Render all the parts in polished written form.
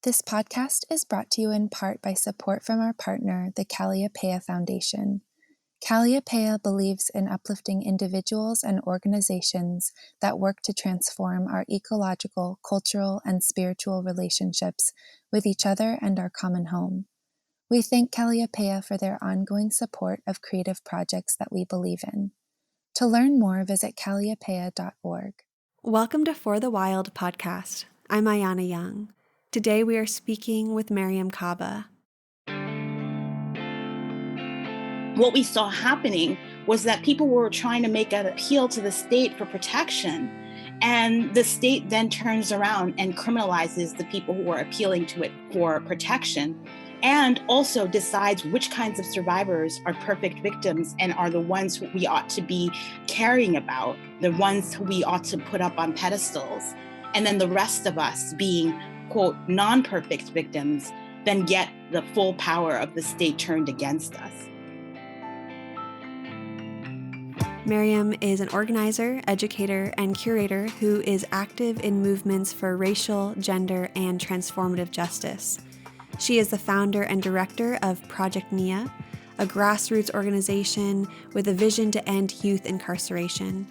This podcast is brought to you in part by support from our partner, the Calliopeia Foundation. Calliopeia believes in uplifting individuals and organizations that work to transform our ecological, cultural, and spiritual relationships with each other and our common home. We thank Calliopeia for their ongoing support of creative projects that we believe in. To learn more, visit calliopeia.org. Welcome to For the Wild podcast. I'm Ayana Young. Today we are speaking with Mariame Kaba. What we saw happening was that people were trying to make an appeal to the state for protection. And the state then turns around and criminalizes the people who are appealing to it for protection, and also decides which kinds of survivors are perfect victims and are the ones who we ought to be caring about, the ones who we ought to put up on pedestals. And then the rest of us being, quote, non-perfect victims, then get the full power of the state turned against us. Mariame is an organizer, educator, and curator who is active in movements for racial, gender, and transformative justice. She is the founder and director of Project NIA, a grassroots organization with a vision to end youth incarceration.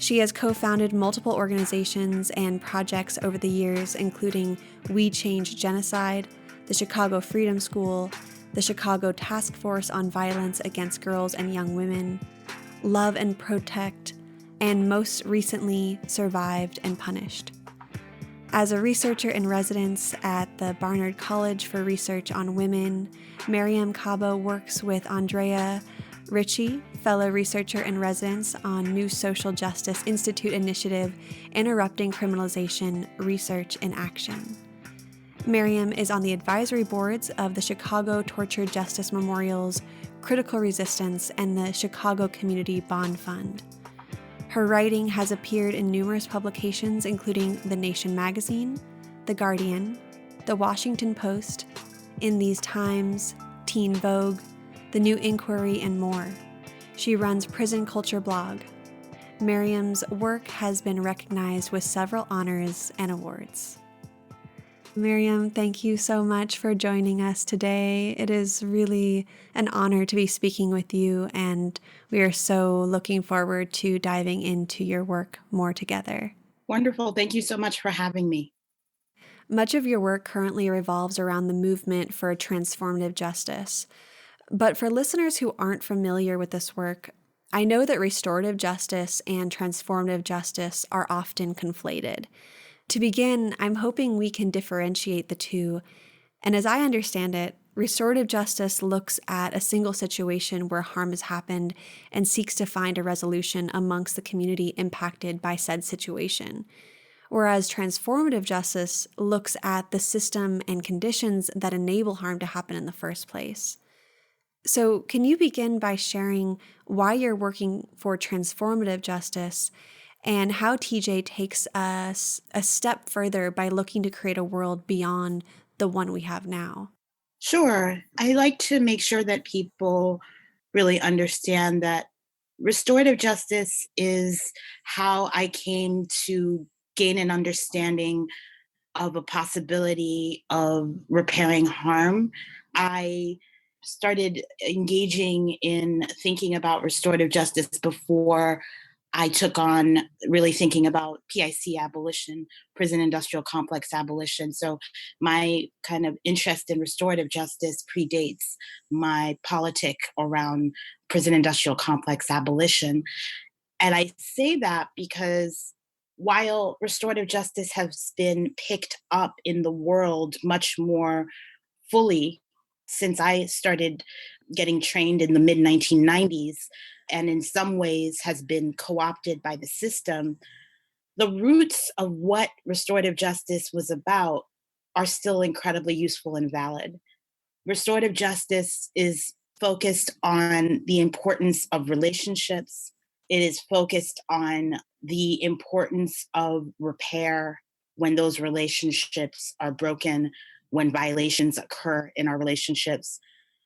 She has co-founded multiple organizations and projects over the years, including We Change Genocide, the Chicago Freedom School, the Chicago Task Force on Violence Against Girls and Young Women, Love and Protect, and most recently, Survived and Punished. As a researcher in residence at the Barnard College for Research on Women, Mariame Kaba works with Andrea Ritchie, fellow researcher in residence on New Social Justice Institute initiative, Interrupting Criminalization, Research in Action. Mariame is on the advisory boards of the Chicago Tortured Justice Memorial's Critical Resistance and the Chicago Community Bond Fund. Her writing has appeared in numerous publications, including The Nation magazine, The Guardian, The Washington Post, In These Times, Teen Vogue, The New Inquiry, and more. She runs Prison Culture blog. Mariame's work has been recognized with several honors and awards. Mariame, thank you so much for joining us today. It is really an honor to be speaking with you, and we are so looking forward to diving into your work more together. Wonderful. Thank you so much for having me. Much of your work currently revolves around the movement for transformative justice. But for listeners who aren't familiar with this work, I know that restorative justice and transformative justice are often conflated. To begin, I'm hoping we can differentiate the two. And as I understand it, restorative justice looks at a single situation where harm has happened and seeks to find a resolution amongst the community impacted by said situation. Whereas transformative justice looks at the system and conditions that enable harm to happen in the first place. So can you begin by sharing why you're working for transformative justice and how TJ takes us a step further by looking to create a world beyond the one we have now? Sure. I like to make sure that people really understand that restorative justice is how I came to gain an understanding of a possibility of repairing harm. I started engaging in thinking about restorative justice before I took on really thinking about PIC abolition, prison industrial complex abolition. So my kind of interest in restorative justice predates my politic around prison industrial complex abolition. And I say that because while restorative justice has been picked up in the world much more fully since I started getting trained in the mid 1990s, and in some ways has been co-opted by the system, the roots of what restorative justice was about are still incredibly useful and valid. Restorative justice is focused on the importance of relationships. It is focused on the importance of repair when those relationships are broken, when violations occur in our relationships.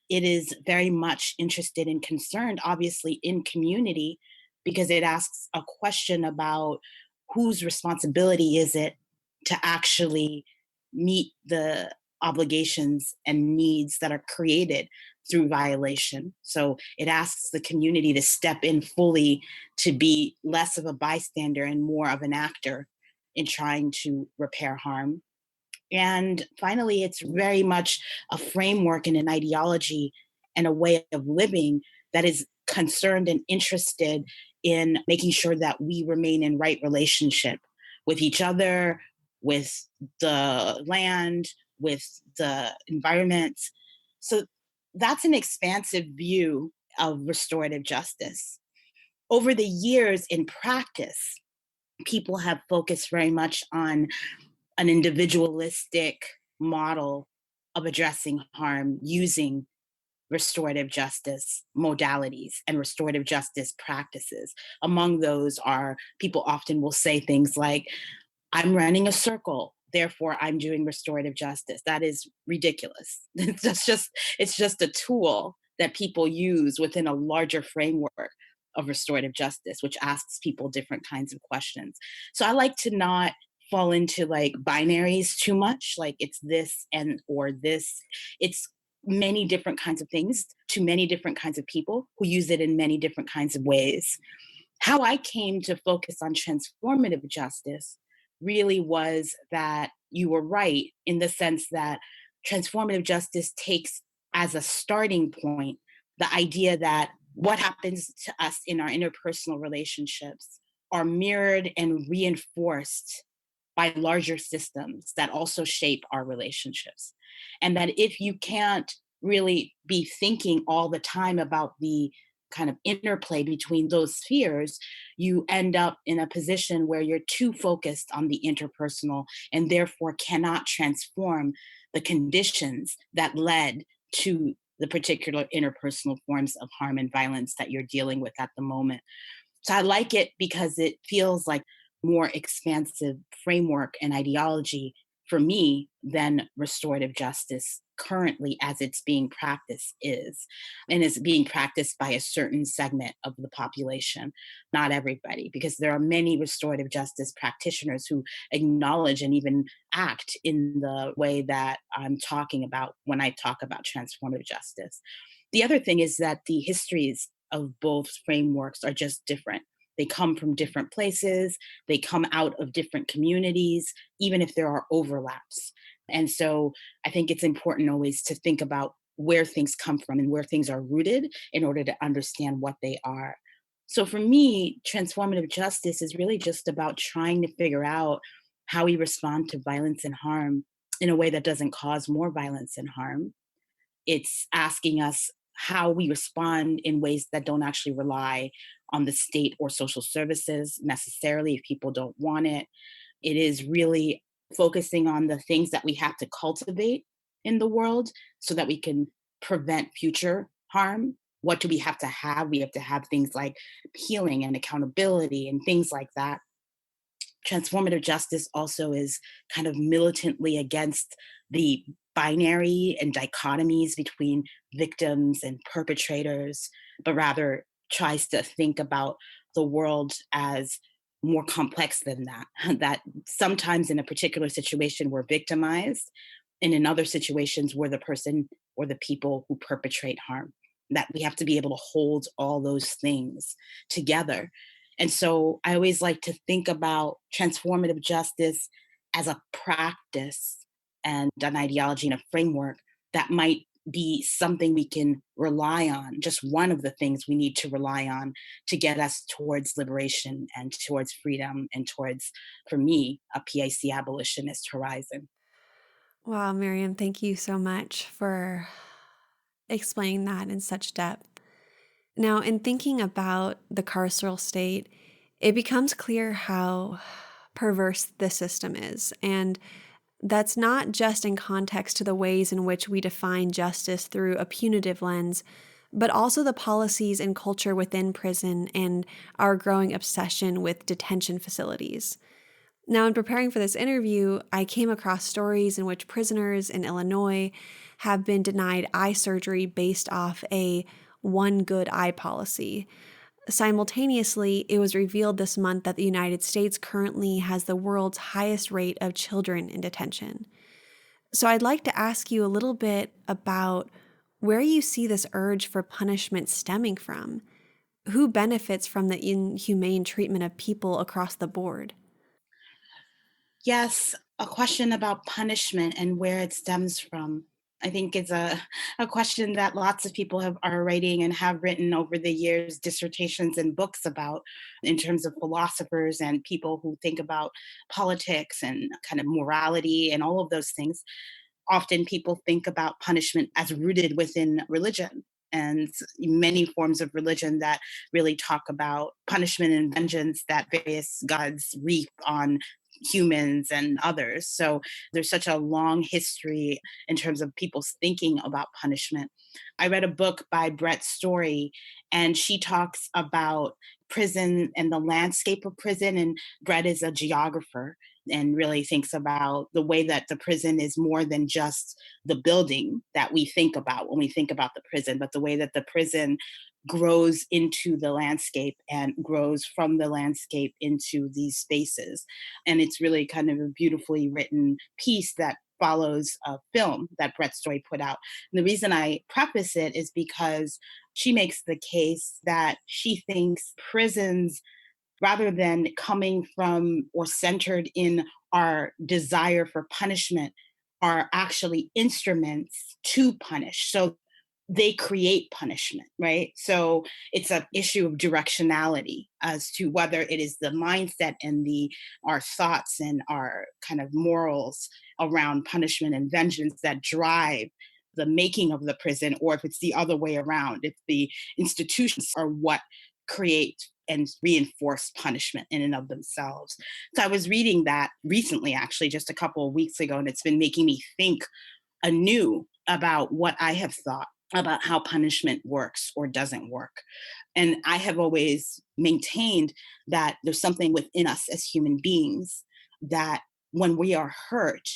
It is very much interested and concerned, obviously, in community, because it asks a question about whose responsibility is it to actually meet the obligations and needs that are created through violation. So it asks the community to step in fully, to be less of a bystander and more of an actor in trying to repair harm. And finally, it's very much a framework and an ideology and a way of living that is concerned and interested in making sure that we remain in right relationship with each other, with the land, with the environment. So that's an expansive view of restorative justice. Over the years in practice, people have focused very much on an individualistic model of addressing harm using restorative justice modalities and restorative justice practices. Among those are, people often will say things like, I'm running a circle, therefore I'm doing restorative justice. That is ridiculous. It's just a tool that people use within a larger framework of restorative justice, which asks people different kinds of questions. So I like to not fall into like binaries too much, like it's this and or this. It's many different kinds of things to many different kinds of people who use it in many different kinds of ways. How I came to focus on transformative justice really was that you were right in the sense that transformative justice takes as a starting point the idea that what happens to us in our interpersonal relationships are mirrored and reinforced by larger systems that also shape our relationships. And that if you can't really be thinking all the time about the kind of interplay between those spheres, you end up in a position where you're too focused on the interpersonal and therefore cannot transform the conditions that led to the particular interpersonal forms of harm and violence that you're dealing with at the moment. So I like it because it feels like more expansive framework and ideology for me than restorative justice currently as it's being practiced is, and is being practiced by a certain segment of the population, not everybody, because there are many restorative justice practitioners who acknowledge and even act in the way that I'm talking about when I talk about transformative justice. The other thing is that the histories of both frameworks are just different. They come from different places, they come out of different communities, even if there are overlaps. And so I think it's important always to think about where things come from and where things are rooted in order to understand what they are. So for me, transformative justice is really just about trying to figure out how we respond to violence and harm in a way that doesn't cause more violence and harm. It's asking us how we respond in ways that don't actually rely on the state or social services necessarily if people don't want it. It is really focusing on the things that we have to cultivate in the world so that we can prevent future harm. What do we have to have? We have to have things like healing and accountability and things like that. Transformative justice also is kind of militantly against the binary and dichotomies between victims and perpetrators, but rather tries to think about the world as more complex than that. That sometimes in a particular situation we're victimized, and in other situations we're the person or the people who perpetrate harm. That we have to be able to hold all those things together. And so I always like to think about transformative justice as a practice and an ideology and a framework that might be something we can rely on, just one of the things we need to rely on to get us towards liberation and towards freedom and towards, for me, a PIC abolitionist horizon. Wow, Miriam, thank you so much for explaining that in such depth. Now, in thinking about the carceral state, it becomes clear how perverse the system is. And that's not just in context to the ways in which we define justice through a punitive lens, but also the policies and culture within prison and our growing obsession with detention facilities. Now, in preparing for this interview, I came across stories in which prisoners in Illinois have been denied eye surgery based off a one good eye policy. Simultaneously, it was revealed this month that the United States currently has the world's highest rate of children in detention. So I'd like to ask you a little bit about where you see this urge for punishment stemming from. Who benefits from the inhumane treatment of people across the board? Yes, a question about punishment and where it stems from. I think it's a question that lots of people are writing and have written over the years, dissertations and books about, in terms of philosophers and people who think about politics and kind of morality and all of those things. Often people think about punishment as rooted within religion, and many forms of religion that really talk about punishment and vengeance that various gods reap on humans and others. So there's such a long history in terms of people's thinking about punishment. I read a book by Brett Story, and she talks about prison and the landscape of prison. And Brett is a geographer and really thinks about the way that the prison is more than just the building that we think about when we think about the prison, but the way that the prison grows into the landscape and grows from the landscape into these spaces. And it's really kind of a beautifully written piece that follows a film that Brett Story put out. And the reason I preface it is because she makes the case that she thinks prisons, rather than coming from or centered in our desire for punishment, are actually instruments to punish. So they create punishment, right? So it's an issue of directionality as to whether it is the mindset and the our thoughts and our kind of morals around punishment and vengeance that drive the making of the prison, or if it's the other way around, if the institutions are what create and reinforce punishment in and of themselves. So I was reading that recently, actually, just a couple of weeks ago, and it's been making me think anew about what I have thought about how punishment works or doesn't work. And I have always maintained that there's something within us as human beings that when we are hurt,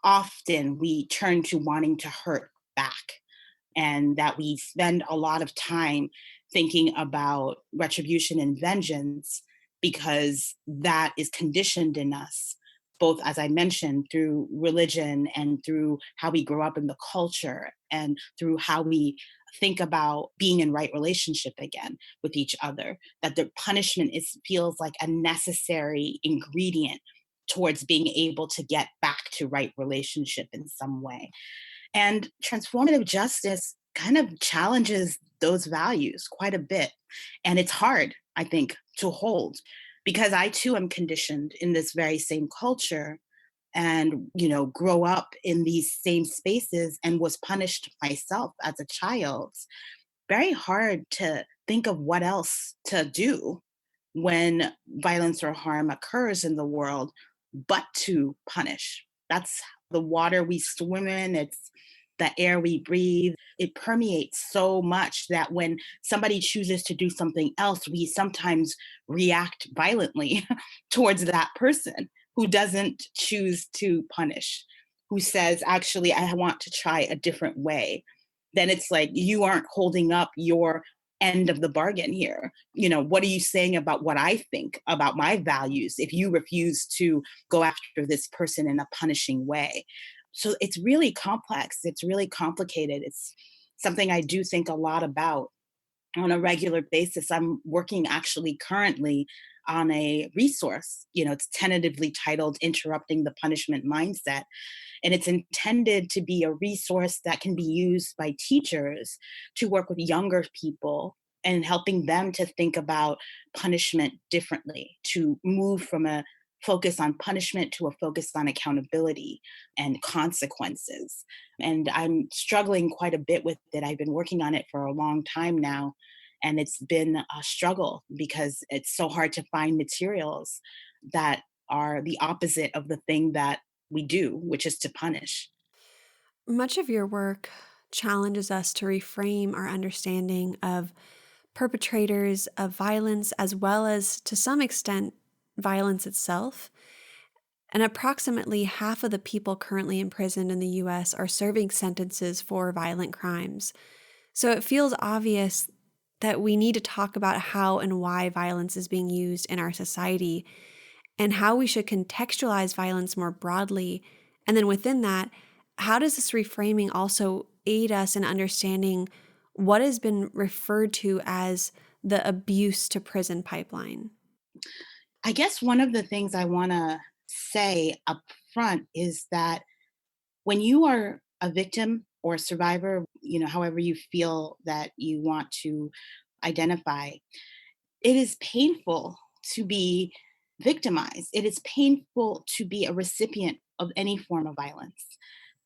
often we turn to wanting to hurt back, and that we spend a lot of time thinking about retribution and vengeance because that is conditioned in us, both, as I mentioned, through religion and through how we grow up in the culture and through how we think about being in right relationship again with each other. That the punishment feels like a necessary ingredient towards being able to get back to right relationship in some way. And transformative justice kind of challenges those values quite a bit. And it's hard, I think, to hold because I too am conditioned in this very same culture and, grow up in these same spaces and was punished myself as a child. Very hard to think of what else to do when violence or harm occurs in the world but to punish. That's the water we swim in, it's the air we breathe. It permeates so much that when somebody chooses to do something else, we sometimes react violently towards that person who doesn't choose to punish, who says, actually, I want to try a different way. Then it's like, you aren't holding up your end of the bargain here. What are you saying about what I think about my values if you refuse to go after this person in a punishing way? So it's really complex. It's really complicated. It's something I do think a lot about on a regular basis. I'm working actually currently on a resource. It's tentatively titled Interrupting the Punishment Mindset. And it's intended to be a resource that can be used by teachers to work with younger people and helping them to think about punishment differently, to move from a focus on punishment to a focus on accountability and consequences. And I'm struggling quite a bit with it. I've been working on it for a long time now. And it's been a struggle because it's so hard to find materials that are the opposite of the thing that we do, which is to punish. Much of your work challenges us to reframe our understanding of perpetrators of violence as well as, to some extent, violence itself. And approximately half of the people currently imprisoned in the US are serving sentences for violent crimes. So it feels obvious that we need to talk about how and why violence is being used in our society and how we should contextualize violence more broadly. And then within that, how does this reframing also aid us in understanding what has been referred to as the abuse to prison pipeline? I guess one of the things I want to say up front is that when you are a victim or a survivor, however you feel that you want to identify, it is painful to be victimized. It is painful to be a recipient of any form of violence.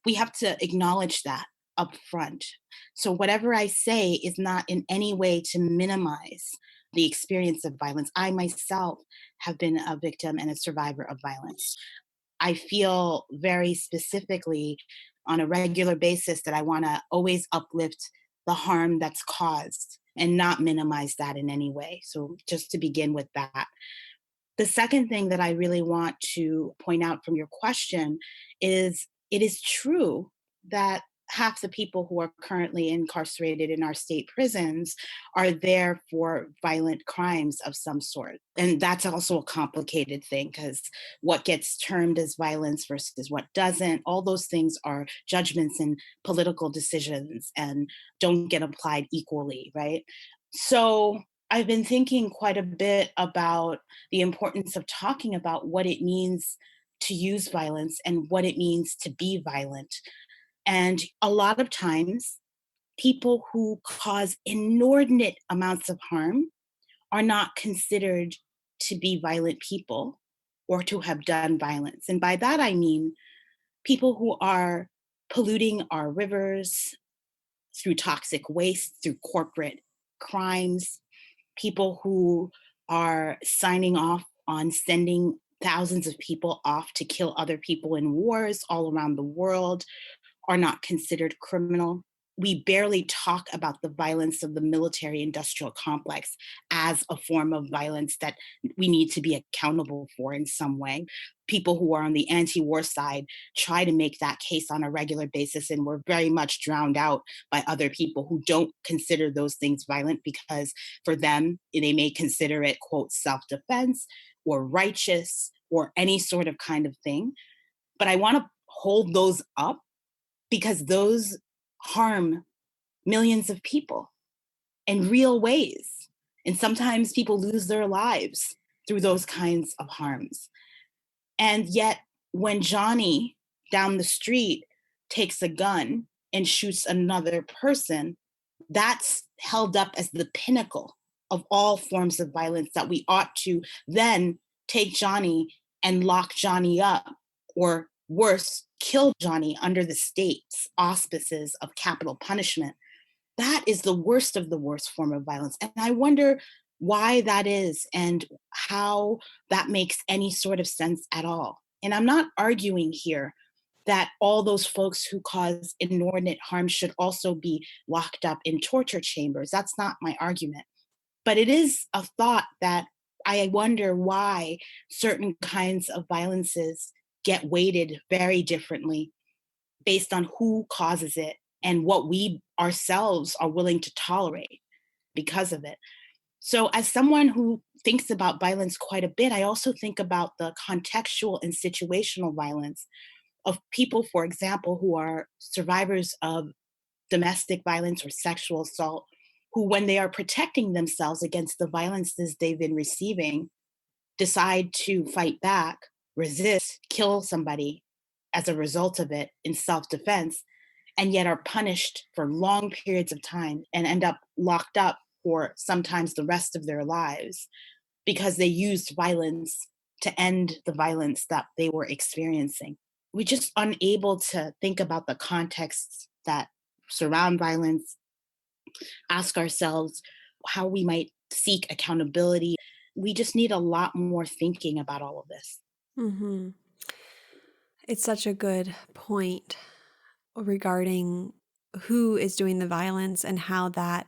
We have to acknowledge that up front. So, whatever I say is not in any way to minimize the experience of violence. I myself have been a victim and a survivor of violence. I feel very specifically on a regular basis that I want to always uplift the harm that's caused and not minimize that in any way. So, just to begin with that. The second thing that I really want to point out from your question is it is true that half the people who are currently incarcerated in our state prisons are there for violent crimes of some sort. And that's also a complicated thing because what gets termed as violence versus what doesn't, all those things are judgments and political decisions and don't get applied equally, right? So I've been thinking quite a bit about the importance of talking about what it means to use violence and what it means to be violent. And a lot of times, people who cause inordinate amounts of harm are not considered to be violent people or to have done violence. And by that, I mean people who are polluting our rivers through toxic waste, through corporate crimes, people who are signing off on sending thousands of people off to kill other people in wars all around the world are not considered criminal. We barely talk about the violence of the military industrial complex as a form of violence that we need to be accountable for in some way. People who are on the anti war side try to make that case on a regular basis, and we're very much drowned out by other people who don't consider those things violent because for them, they may consider it, quote, self defense or righteous or any sort of kind of thing. But I want to hold those up because those harm millions of people in real ways. And sometimes people lose their lives through those kinds of harms. And yet, when Johnny down the street takes a gun and shoots another person, that's held up as the pinnacle of all forms of violence that we ought to then take Johnny and lock Johnny up, or worse, kill Johnny under the state's auspices of capital punishment. That is the worst of the worst form of violence. And I wonder why that is and how that makes any sort of sense at all. And I'm not arguing here that all those folks who cause inordinate harm should also be locked up in torture chambers. That's not my argument. But it is a thought that I wonder why certain kinds of violences get weighted very differently based on who causes it and what we ourselves are willing to tolerate because of it. So, as someone who thinks about violence quite a bit, I also think about the contextual and situational violence of people, for example, who are survivors of domestic violence or sexual assault, who, when they are protecting themselves against the violences they've been receiving, decide to fight back, resist, kill somebody as a result of it in self defense, and yet are punished for long periods of time and end up locked up for sometimes the rest of their lives because they used violence to end the violence that they were experiencing. We're just unable to think about the contexts that surround violence, ask ourselves how we might seek accountability. We just need a lot more thinking about all of this. Mm-hmm. It's such a good point regarding who is doing the violence and how that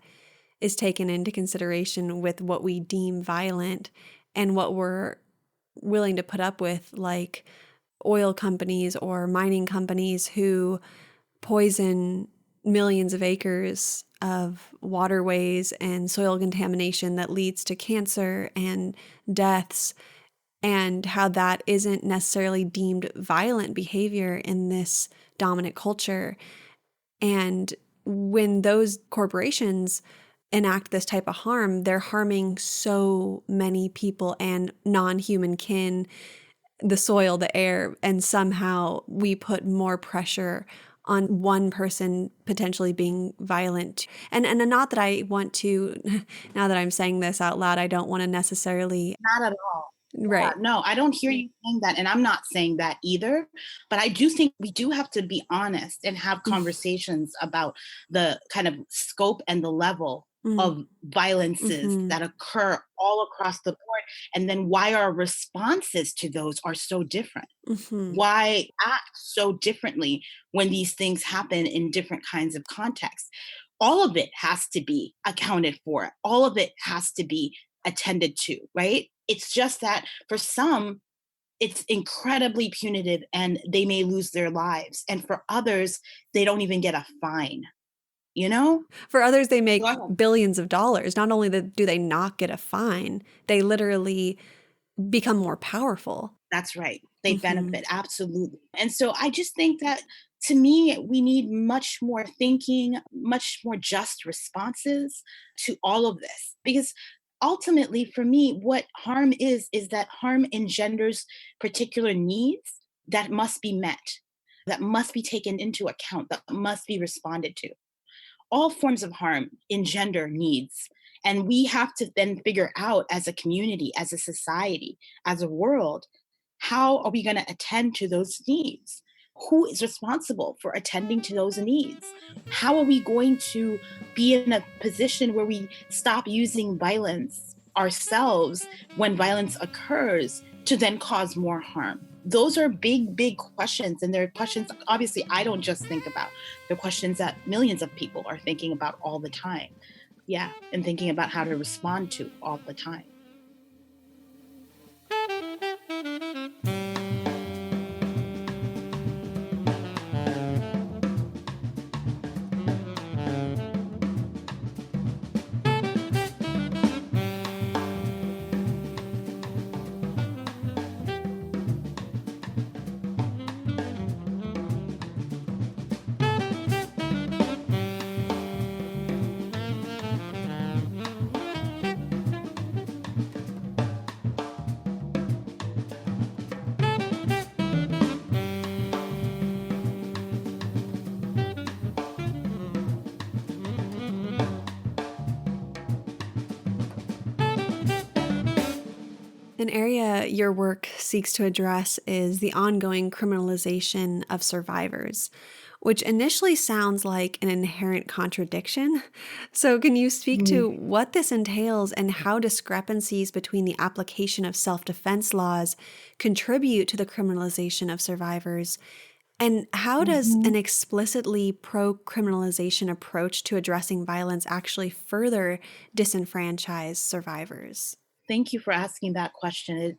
is taken into consideration with what we deem violent and what we're willing to put up with, like oil companies or mining companies who poison millions of acres of waterways and soil contamination that leads to cancer and deaths, and how that isn't necessarily deemed violent behavior in this dominant culture. And when those corporations enact this type of harm, they're harming so many people and non-human kin, the soil, the air, and somehow we put more pressure on one person potentially being violent. And not that I want to, now that I'm saying this out loud, I don't want to necessarily, Not at all. Yeah, right. no, I don't hear you saying that, and I'm not saying that either. But I do think we do have to be honest and have conversations about the kind of scope and the level of violences Mm-hmm. that occur all across the board, and then why our responses to those are so different. Mm-hmm. Why act so differently when these things happen in different kinds of contexts? All of it has to be accounted for. All of it has to be attended to, right? It's just that for some, it's incredibly punitive and they may lose their lives. And for others, they don't even get a fine, you know? For others, they make Go ahead. billions of dollars. Not only do they not get a fine, they literally become more powerful. That's right. They Mm-hmm. benefit, absolutely. And so I just think that to me, we need much more thinking, much more just responses to all of this. Because ultimately, for me, what harm is that harm engenders particular needs that must be met, that must be taken into account, that must be responded to. All forms of harm engender needs. And we have to then figure out as a community, as a society, as a world, how are we going to attend to those needs? Who is responsible for attending to those needs? How are we going to be in a position where we stop using violence ourselves when violence occurs to then cause more harm? Those are big, big questions. And they're questions, obviously, I don't just think about. They're questions that millions of people are thinking about all the time. Yeah. And thinking about how to respond to all the time. An area your work seeks to address is the ongoing criminalization of survivors, which initially sounds like an inherent contradiction. So, can you speak to what this entails and how discrepancies between the application of self defense laws contribute to the criminalization of survivors? And how does Mhm. an explicitly pro criminalization approach to addressing violence actually further disenfranchise survivors? Thank you for asking that question.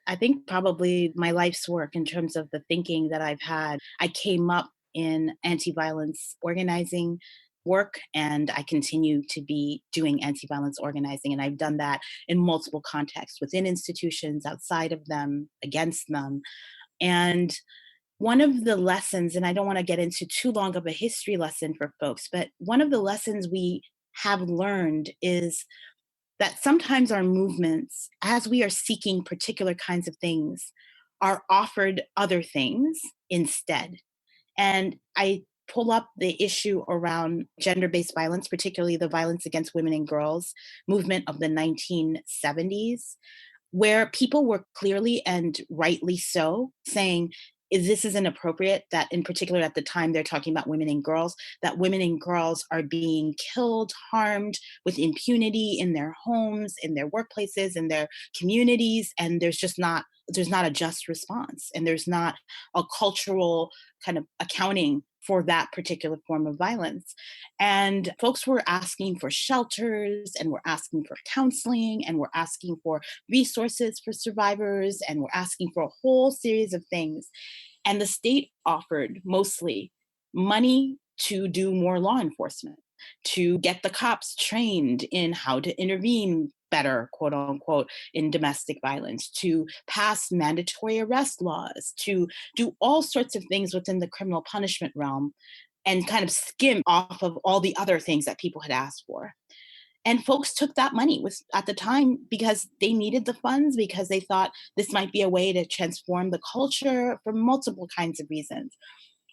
I think, probably my life's work in terms of the thinking that I've had. I came up in anti violence organizing work, and I continue to be doing anti violence organizing. And I've done that in multiple contexts within institutions, outside of them, against them. And one of the lessons, and I don't want to get into too long of a history lesson for folks, but one of the lessons we have learned is that sometimes our movements, as we are seeking particular kinds of things, are offered other things instead. And I pull up the issue around gender based violence, particularly the violence against women and girls movement of the 1970s, where people were clearly and rightly so saying, this is inappropriate, that in particular at the time they're talking about women and girls, that women and girls are being killed, harmed with impunity in their homes, in their workplaces, in their communities, and there's not a just response, and there's not a cultural kind of accounting for that particular form of violence. And folks were asking for shelters, and we're asking for counseling, and we're asking for resources for survivors, and we're asking for a whole series of things. And the state offered mostly money to do more law enforcement. to get the cops trained in how to intervene better, quote unquote, in domestic violence, to pass mandatory arrest laws, to do all sorts of things within the criminal punishment realm and kind of skim off of all the other things that people had asked for. And folks took that money with at the time because they needed the funds, because they thought this might be a way to transform the culture for multiple kinds of reasons.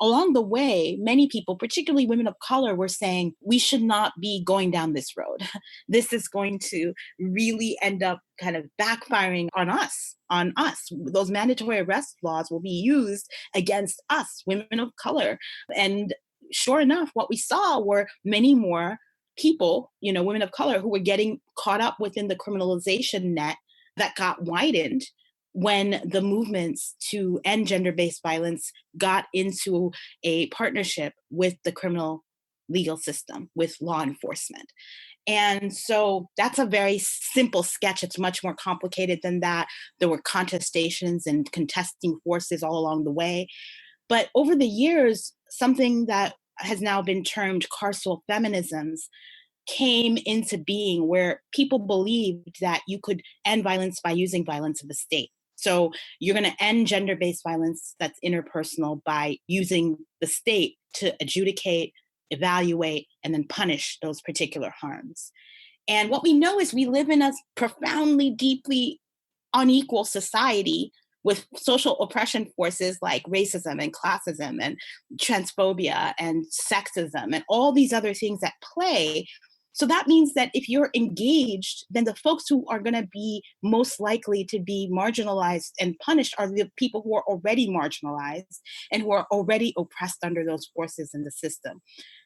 Along the way, many people, particularly women of color, were saying, we should not be going down this road. This is going to really end up kind of backfiring on us, on us. Those mandatory arrest laws will be used against us, women of color. And sure enough, what we saw were many more people, women of color, who were getting caught up within the criminalization net that got widened when the movements to end gender-based violence got into a partnership with the criminal legal system, with law enforcement. And so that's a very simple sketch. It's much more complicated than that. There were contestations and contesting forces all along the way. But over the years, something that has now been termed carceral feminisms came into being, where people believed that you could end violence by using violence of the state. So you're going to end gender-based violence that's interpersonal by using the state to adjudicate, evaluate, and then punish those particular harms. And what we know is we live in a profoundly, deeply unequal society with social oppression forces like racism and classism and transphobia and sexism and all these other things at play. So that means that if you're engaged, then the folks who are going to be most likely to be marginalized and punished are the people who are already marginalized and who are already oppressed under those forces in the system.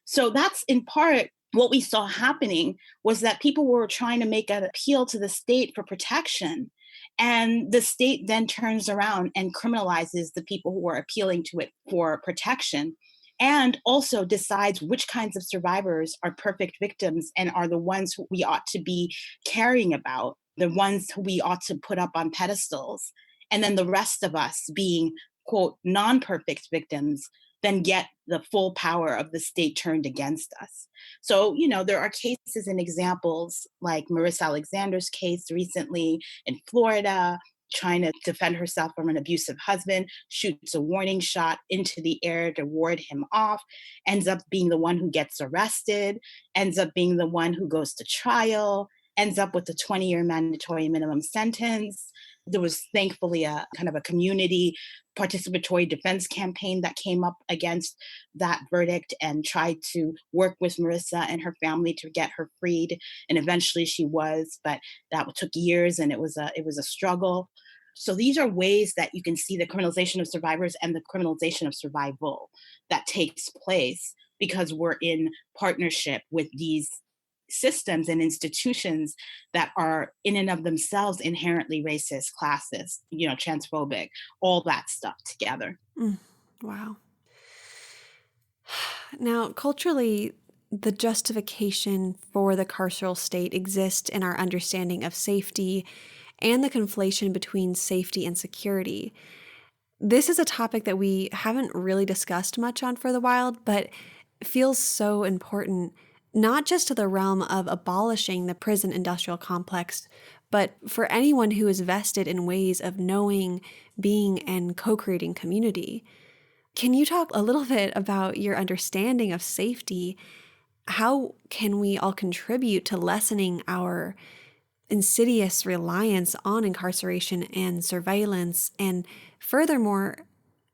So that's in part what we saw happening, was that people were trying to make an appeal to the state for protection. And the state then turns around and criminalizes the people who are appealing to it for protection, and also decides which kinds of survivors are perfect victims and are the ones who we ought to be caring about, the ones who we ought to put up on pedestals. And then the rest of us, being, quote, non-perfect victims, then get the full power of the state turned against us. So, there are cases and examples like Marissa Alexander's case recently in Florida, trying to defend herself from an abusive husband, shoots a warning shot into the air to ward him off, ends up being the one who gets arrested, ends up being the one who goes to trial, ends up with a 20-year mandatory minimum sentence. There was thankfully a kind of a community participatory defense campaign that came up against that verdict and tried to work with Marissa and her family to get her freed. And eventually she was, but that took years, and it was a struggle. So these are ways that you can see the criminalization of survivors and the criminalization of survival that takes place because we're in partnership with these systems and institutions that are in and of themselves inherently racist, classist, transphobic, all that stuff together. Wow. Now, culturally, the justification for the carceral state exists in our understanding of safety and the conflation between safety and security. This is a topic that we haven't really discussed much on For the Wild, but feels so important, not just to the realm of abolishing the prison industrial complex, but for anyone who is vested in ways of knowing, being, and co-creating community. Can you talk a little bit about your understanding of safety? How can we all contribute to lessening our insidious reliance on incarceration and surveillance? And furthermore,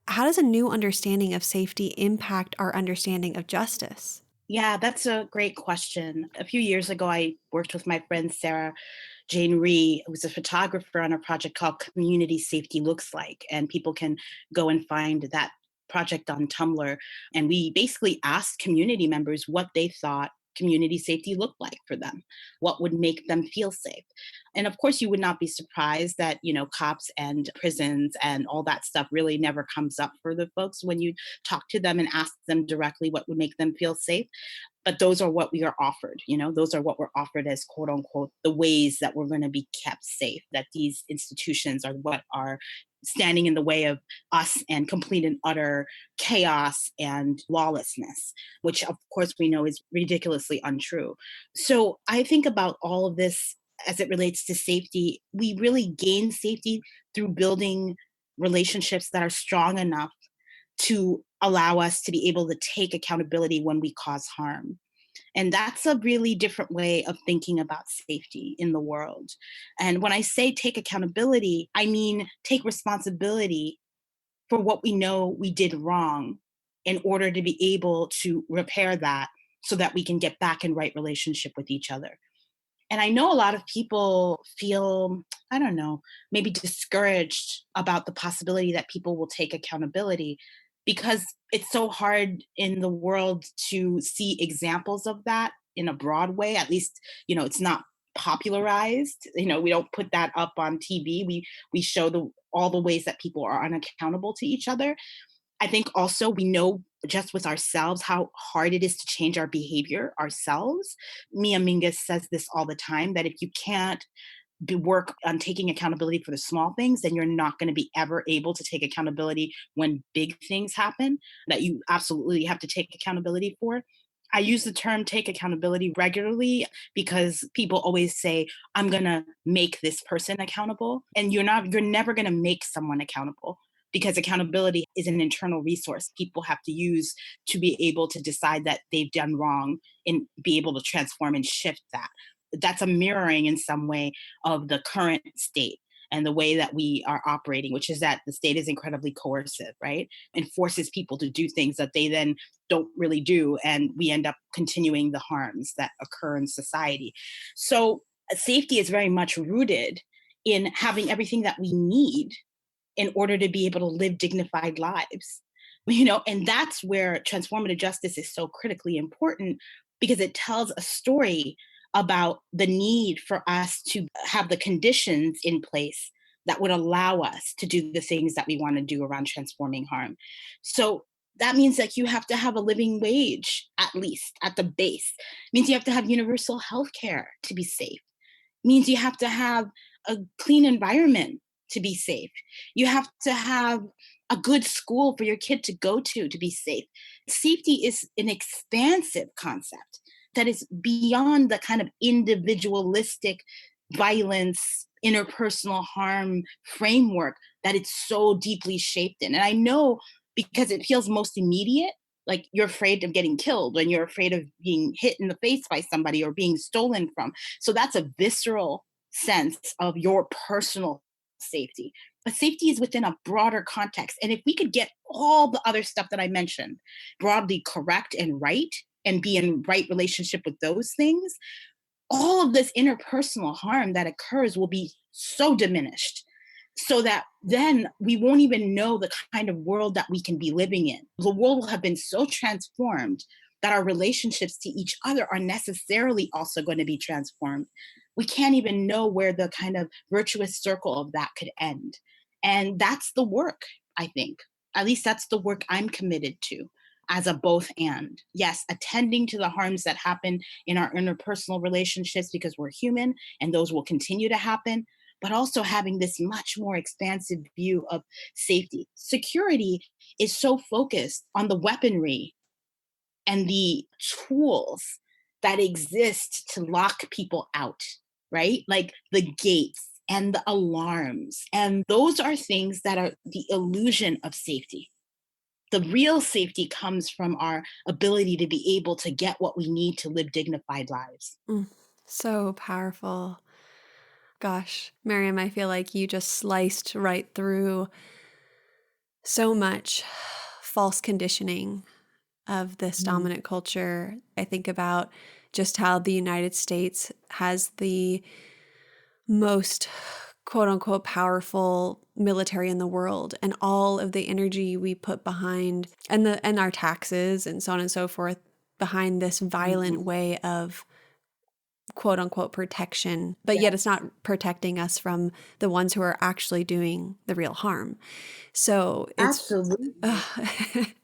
how does a new understanding of safety impact our understanding of justice? Yeah, that's a great question. A few years ago, I worked with my friend Sarah Jane Rhee, who was a photographer, on a project called Community Safety Looks Like. And people can go and find that project on Tumblr. And we basically asked community members what they thought community safety looked like for them, what would make them feel safe. And of course, you would not be surprised that, cops and prisons and all that stuff really never comes up for the folks when you talk to them and ask them directly what would make them feel safe. But those are what we are offered, those are what we're offered as, quote unquote, the ways that we're going to be kept safe, that these institutions are what are standing in the way of us and complete and utter chaos and lawlessness, which of course we know is ridiculously untrue. So I think about all of this as it relates to safety. We really gain safety through building relationships that are strong enough to allow us to be able to take accountability when we cause harm. And that's a really different way of thinking about safety in the world. And when I say take accountability, I mean take responsibility for what we know we did wrong in order to be able to repair that so that we can get back in right relationship with each other. And I know a lot of people feel, I don't know, maybe discouraged about the possibility that people will take accountability because it's so hard in the world to see examples of that in a broad way. At least, it's not popularized. We don't put that up on TV. We show all the ways that people are unaccountable to each other. I think also we know just with ourselves how hard it is to change our behavior ourselves. Mia Mingus says this all the time, that if you can't work on taking accountability for the small things, then you're not going to be ever able to take accountability when big things happen that you absolutely have to take accountability for. I use the term take accountability regularly because people always say, I'm going to make this person accountable. And you're never going to make someone accountable, because accountability is an internal resource people have to use to be able to decide that they've done wrong and be able to transform and shift that. That's a mirroring in some way of the current state and the way that we are operating, which is that the state is incredibly coercive, right? And forces people to do things that they then don't really do. And we end up continuing the harms that occur in society. So safety is very much rooted in having everything that we need in order to be able to live dignified lives. And that's where transformative justice is so critically important, because it tells a story about the need for us to have the conditions in place that would allow us to do the things that we want to do around transforming harm. So that means that you have to have a living wage, at least at the base. It means you have to have universal health care to be safe. It means you have to have a clean environment to be safe. You have to have a good school for your kid to go to be safe. Safety is an expansive concept that is beyond the kind of individualistic violence, interpersonal harm framework that it's so deeply shaped in. And I know because it feels most immediate, like you're afraid of getting killed when you're afraid of being hit in the face by somebody or being stolen from. So that's a visceral sense of your personal safety. But safety is within a broader context. And if we could get all the other stuff that I mentioned broadly correct and right, and be in right relationship with those things, all of this interpersonal harm that occurs will be so diminished, so that then we won't even know the kind of world that we can be living in. The world will have been so transformed that our relationships to each other are necessarily also going to be transformed. We can't even know where the kind of virtuous circle of that could end. And that's the work, I think. At least that's the work I'm committed to as a both and. Yes, attending to the harms that happen in our interpersonal relationships because we're human and those will continue to happen, but also having this much more expansive view of safety. Security is so focused on the weaponry and the tools that exist to lock people out, right? Like the gates and the alarms. And those are things that are the illusion of safety. The real safety comes from our ability to be able to get what we need to live dignified lives. So powerful. Gosh, Mariame, I feel like you just sliced right through so much false conditioning of this dominant culture. I think about just how the United States has the most quote unquote powerful military in the world, and all of the energy we put behind and our taxes and so on and so forth behind this violent way of quote unquote protection, but yet it's not protecting us from the ones who are actually doing the real harm. So it's Absolutely.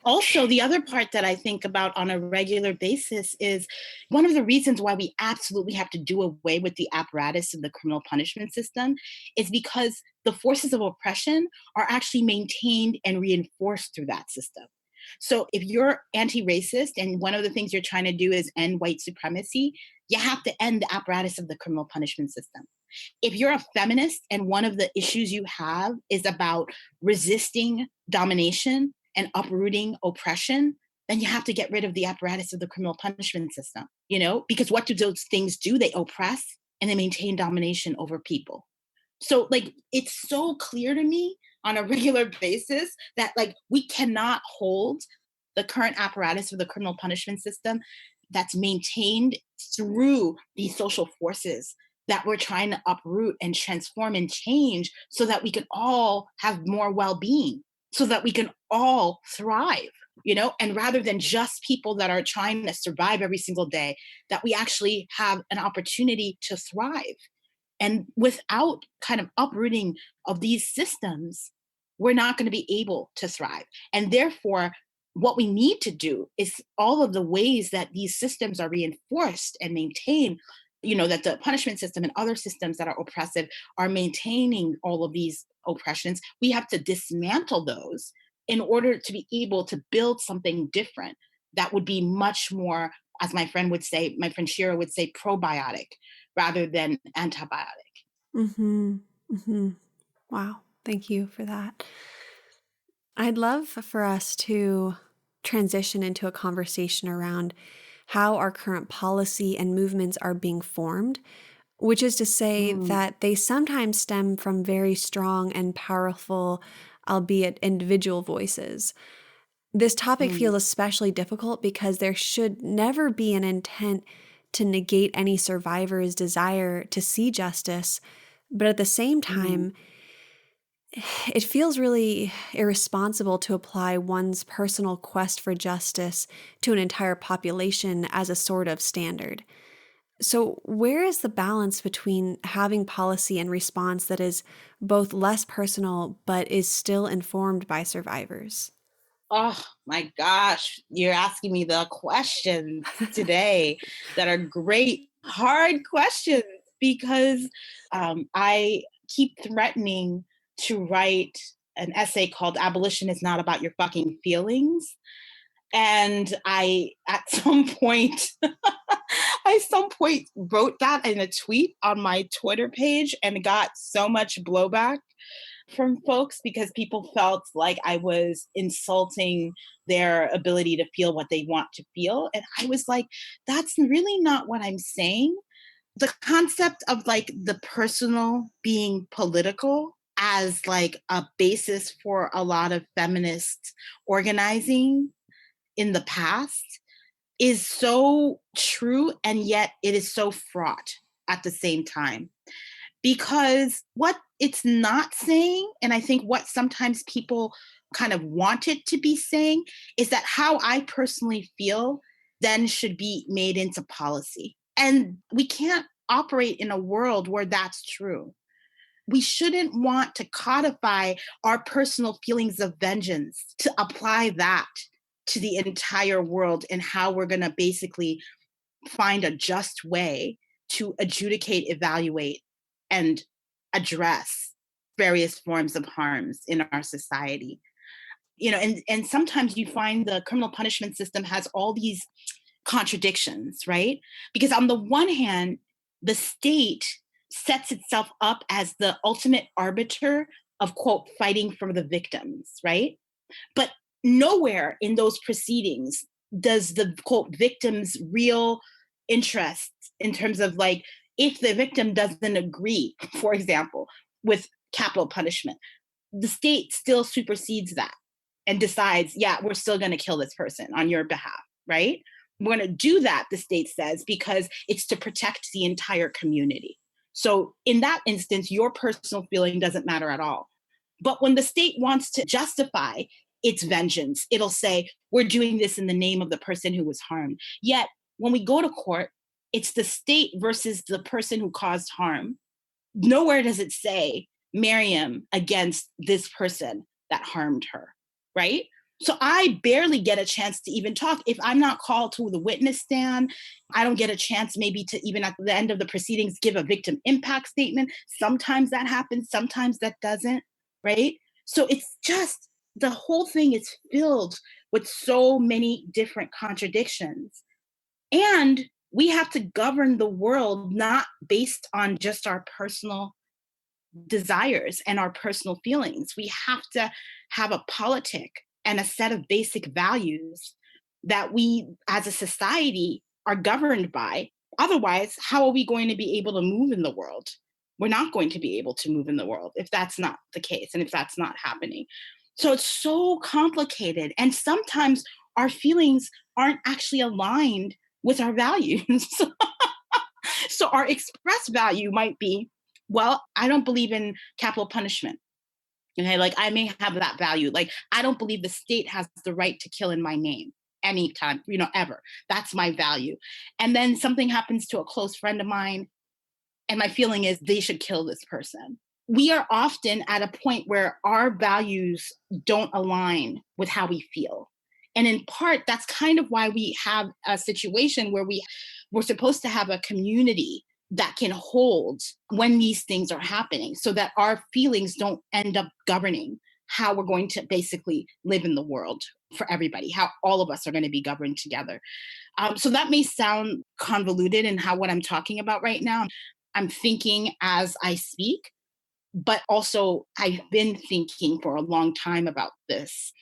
Also, the other part that I think about on a regular basis is one of the reasons why we absolutely have to do away with the apparatus of the criminal punishment system is because the forces of oppression are actually maintained and reinforced through that system. So if you're anti-racist and one of the things you're trying to do is end white supremacy, you have to end the apparatus of the criminal punishment system. If you're a feminist and one of the issues you have is about resisting domination and uprooting oppression, then you have to get rid of the apparatus of the criminal punishment system, because what do those things do? They oppress and they maintain domination over people. So, like, it's so clear to me on a regular basis that, like, we cannot hold the current apparatus of the criminal punishment system that's maintained through these social forces that we're trying to uproot and transform and change so that we can all have more well-being, so that we can all thrive, and rather than just people that are trying to survive every single day, that we actually have an opportunity to thrive. And without kind of uprooting of these systems, we're not going to be able to thrive. And therefore, what we need to do is all of the ways that these systems are reinforced and maintained, that the punishment system and other systems that are oppressive are maintaining all of these oppressions. We have to dismantle those in order to be able to build something different that would be much more, as my friend Shira would say, probiotic rather than antibiotic. Mm-hmm. Mm-hmm. Wow. Thank you for that. I'd love for us to transition into a conversation around how our current policy and movements are being formed, which is to say Mm, that they sometimes stem from very strong and powerful, albeit individual voices. This topic mm, feels especially difficult because there should never be an intent to negate any survivor's desire to see justice. But at the same mm. time, it feels really irresponsible to apply one's personal quest for justice to an entire population as a sort of standard. So, where is the balance between having policy and response that is both less personal but is still informed by survivors? Oh my gosh, you're asking me the questions today that are great, hard questions because I keep threatening to write an essay called Abolition is Not About Your Fucking Feelings. And I, at some point, wrote that in a tweet on my Twitter page and got so much blowback from folks because people felt like I was insulting their ability to feel what they want to feel. And I was like, that's really not what I'm saying. The concept of like the personal being political as like a basis for a lot of feminist organizing in the past is so true, and yet it is so fraught at the same time. Because what it's not saying, and I think what sometimes people kind of want it to be saying, is that how I personally feel then should be made into policy. And we can't operate in a world where that's true. We shouldn't want to codify our personal feelings of vengeance to apply that to the entire world and how we're going to basically find a just way to adjudicate, evaluate, and address various forms of harms in our society. And sometimes you find the criminal punishment system has all these contradictions, right? Because on the one hand, the state sets itself up as the ultimate arbiter of, quote, fighting for the victims, right? But nowhere in those proceedings does the, quote, victim's real interest in terms of like, if the victim doesn't agree, for example, with capital punishment, the state still supersedes that and decides, yeah, we're still going to kill this person on your behalf, right? We're going to do that, the state says, because it's to protect the entire community. So in that instance, your personal feeling doesn't matter at all. But when the state wants to justify its vengeance, it'll say, we're doing this in the name of the person who was harmed. Yet when we go to court, it's the state versus the person who caused harm. Nowhere does it say Mariame against this person that harmed her, right? So I barely get a chance to even talk. If I'm not called to the witness stand, I don't get a chance maybe to even at the end of the proceedings give a victim impact statement. Sometimes that happens, sometimes that doesn't, right? So it's just the whole thing is filled with so many different contradictions. And we have to govern the world not based on just our personal desires and our personal feelings. We have to have a politic and a set of basic values that we as a society are governed by. Otherwise, how are we going to be able to move in the world? We're not going to be able to move in the world if that's not the case and if that's not happening. So it's so complicated. And sometimes our feelings aren't actually aligned with our values. So our express value might be, well, I don't believe in capital punishment. Okay, like I may have that value. Like I don't believe the state has the right to kill in my name anytime, ever. That's my value. And then something happens to a close friend of mine, and my feeling is they should kill this person. We are often at a point where our values don't align with how we feel. And in part, that's kind of why we have a situation where we're supposed to have a community that can hold when these things are happening so that our feelings don't end up governing how we're going to basically live in the world for everybody, how all of us are going to be governed together. So that may sound convoluted in how what I'm talking about right now. I'm thinking as I speak, but also I've been thinking for a long time about this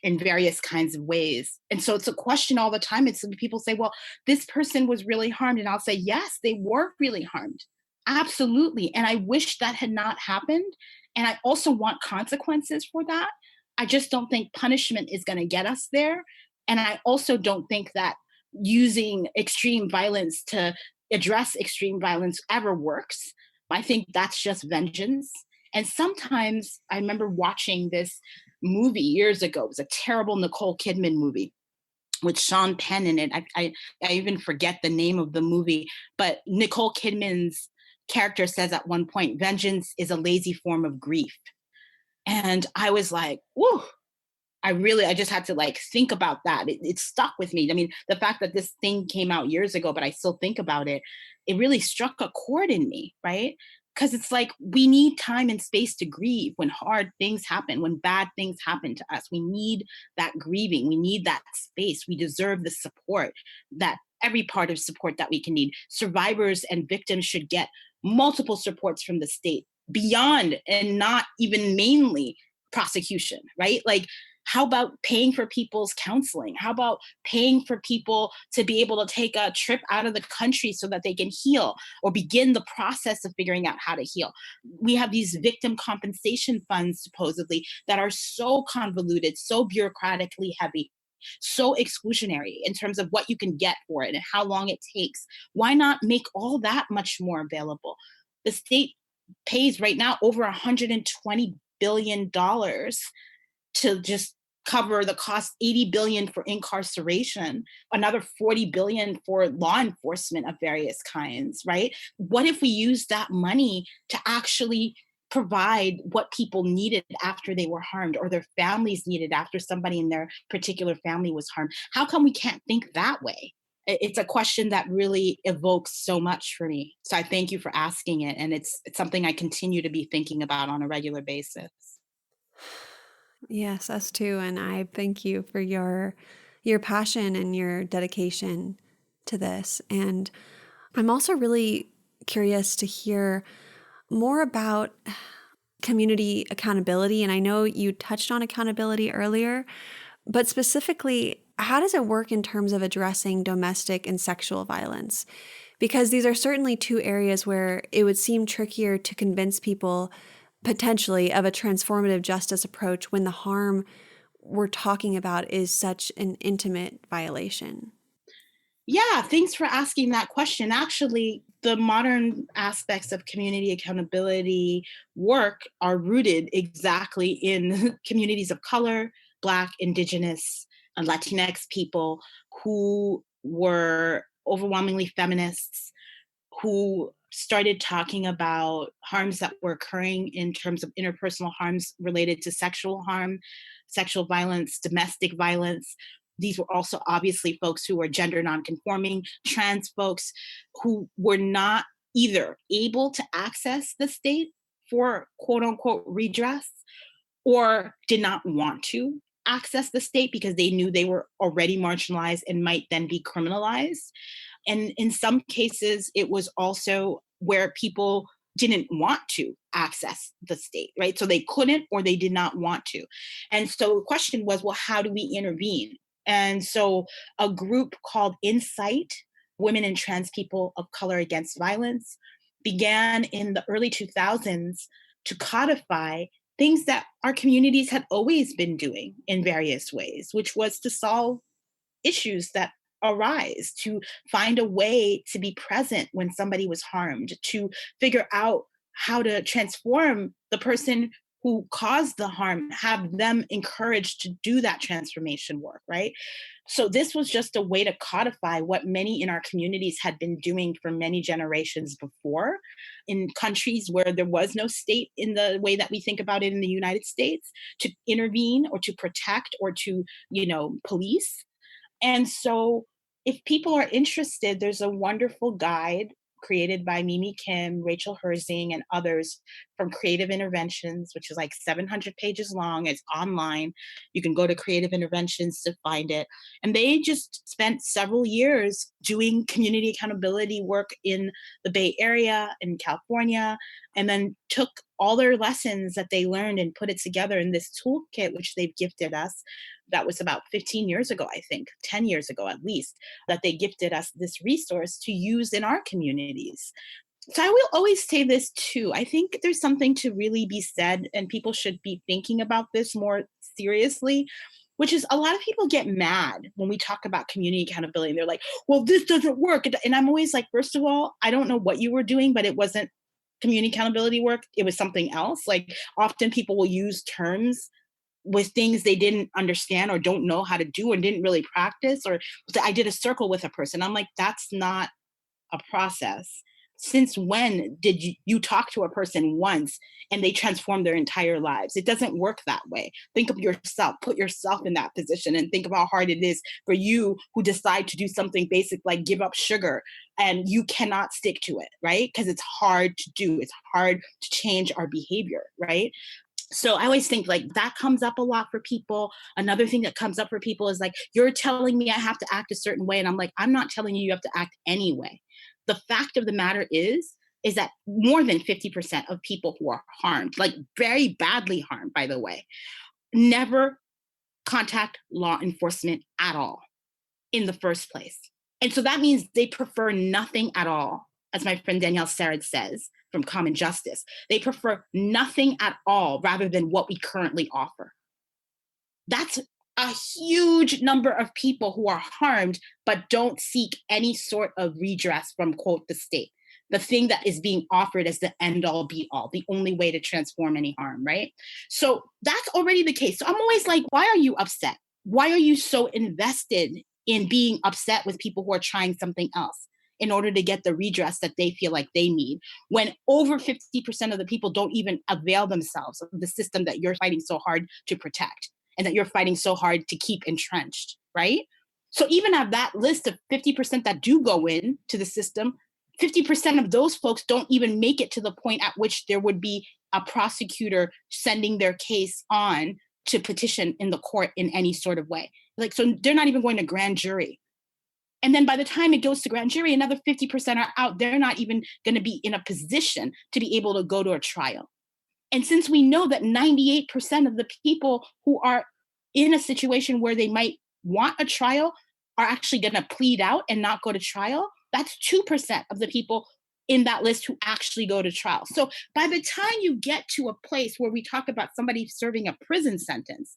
in various kinds of ways. And so it's a question all the time. It's people say, well, this person was really harmed. And I'll say, yes, they were really harmed. Absolutely. And I wish that had not happened. And I also want consequences for that. I just don't think punishment is going to get us there. And I also don't think that using extreme violence to address extreme violence ever works. I think that's just vengeance. And sometimes I remember watching this movie years ago. It was a terrible Nicole Kidman movie with Sean Penn in it. I even forget the name of the movie, but Nicole Kidman's character says at one point, vengeance is a lazy form of grief. And I was like, whoa, I just had to like think about that. It stuck with me. I mean, the fact that this thing came out years ago, but I still think about it, it really struck a chord in me, right? Because it's like we need time and space to grieve when hard things happen, when bad things happen to us. We need that grieving. We need that space. We deserve the support, that every part of support that we can need. Survivors and victims should get multiple supports from the state beyond and not even mainly prosecution, right? Like, how about paying for people's counseling? How about paying for people to be able to take a trip out of the country so that they can heal or begin the process of figuring out how to heal? We have these victim compensation funds, supposedly, that are so convoluted, so bureaucratically heavy, so exclusionary in terms of what you can get for it and how long it takes. Why not make all that much more available? The state pays right now over $120 billion to just cover the cost, 80 billion for incarceration, another 40 billion for law enforcement of various kinds, right? What if we use that money to actually provide what people needed after they were harmed or their families needed after somebody in their particular family was harmed? How come we can't think that way? It's a question that really evokes so much for me. So I thank you for asking it. And it's something I continue to be thinking about on a regular basis. Yes, us too. And I thank you for your passion and your dedication to this. And I'm also really curious to hear more about community accountability. And I know you touched on accountability earlier, but specifically, how does it work in terms of addressing domestic and sexual violence? Because these are certainly two areas where it would seem trickier to convince people potentially of a transformative justice approach when the harm we're talking about is such an intimate violation. Yeah, thanks for asking that question. Actually, the modern aspects of community accountability work are rooted exactly in communities of color, Black, Indigenous, and Latinx people who were overwhelmingly feminists, who started talking about harms that were occurring in terms of interpersonal harms related to sexual harm, sexual violence, domestic violence. These were also obviously folks who were gender nonconforming, trans folks who were not either able to access the state for quote unquote redress or did not want to access the state because they knew they were already marginalized and might then be criminalized. And in some cases, it was also where people didn't want to access the state, right? So they couldn't or they did not want to. And so the question was, well, how do we intervene? And so a group called Insight, Women and Trans People of Color Against Violence, began in the early 2000s to codify things that our communities had always been doing in various ways, which was to solve issues that arise, to find a way to be present when somebody was harmed, to figure out how to transform the person who caused the harm, have them encouraged to do that transformation work, right? So this was just a way to codify what many in our communities had been doing for many generations before in countries where there was no state in the way that we think about it in the United States to intervene or to protect or to, police. And so if people are interested, there's a wonderful guide created by Mimi Kim, Rachel Herzing, and others from Creative Interventions, which is like 700 pages long. It's online. You can go to Creative Interventions to find it. And they just spent several years doing community accountability work in the Bay Area, in California, and then took all their lessons that they learned and put it together in this toolkit, which they've gifted us. That was about 15 years ago, I think, 10 years ago at least, that they gifted us this resource to use in our communities. So I will always say this too. I think there's something to really be said, and people should be thinking about this more seriously, which is a lot of people get mad when we talk about community accountability. And they're like, well, this doesn't work. And I'm always like, first of all, I don't know what you were doing, but it wasn't community accountability work. It was something else. Like often people will use terms with things they didn't understand or don't know how to do and didn't really practice. Or I did a circle with a person. I'm like, that's not a process. Since when did you talk to a person once and they transform their entire lives? It doesn't work that way. Think of yourself, put yourself in that position and think of how hard it is for you who decide to do something basic like give up sugar and you cannot stick to it, right? Because it's hard to do. It's hard to change our behavior, right? So I always think like that comes up a lot for people. Another thing that comes up for people is like, you're telling me I have to act a certain way. And I'm like, I'm not telling you have to act any way. The fact of the matter is that more than 50% of people who are harmed, like very badly harmed, by the way, never contact law enforcement at all in the first place. And so that means they prefer nothing at all. As my friend Danielle Sarad says from Common Justice, they prefer nothing at all rather than what we currently offer. That's a huge number of people who are harmed, but don't seek any sort of redress from, quote, the state, the thing that is being offered as the end all be all, the only way to transform any harm, right? So that's already the case. So I'm always like, why are you upset? Why are you so invested in being upset with people who are trying something else in order to get the redress that they feel like they need, when over 50% of the people don't even avail themselves of the system that you're fighting so hard to protect and that you're fighting so hard to keep entrenched, right? So even of that list of 50% that do go in to the system, 50% of those folks don't even make it to the point at which there would be a prosecutor sending their case on to petition in the court in any sort of way. Like, so they're not even going to grand jury. And then by the time it goes to grand jury, another 50% are out. They're not even going to be in a position to be able to go to a trial. And since we know that 98% of the people who are in a situation where they might want a trial are actually going to plead out and not go to trial, that's 2% of the people in that list who actually go to trial. So by the time you get to a place where we talk about somebody serving a prison sentence,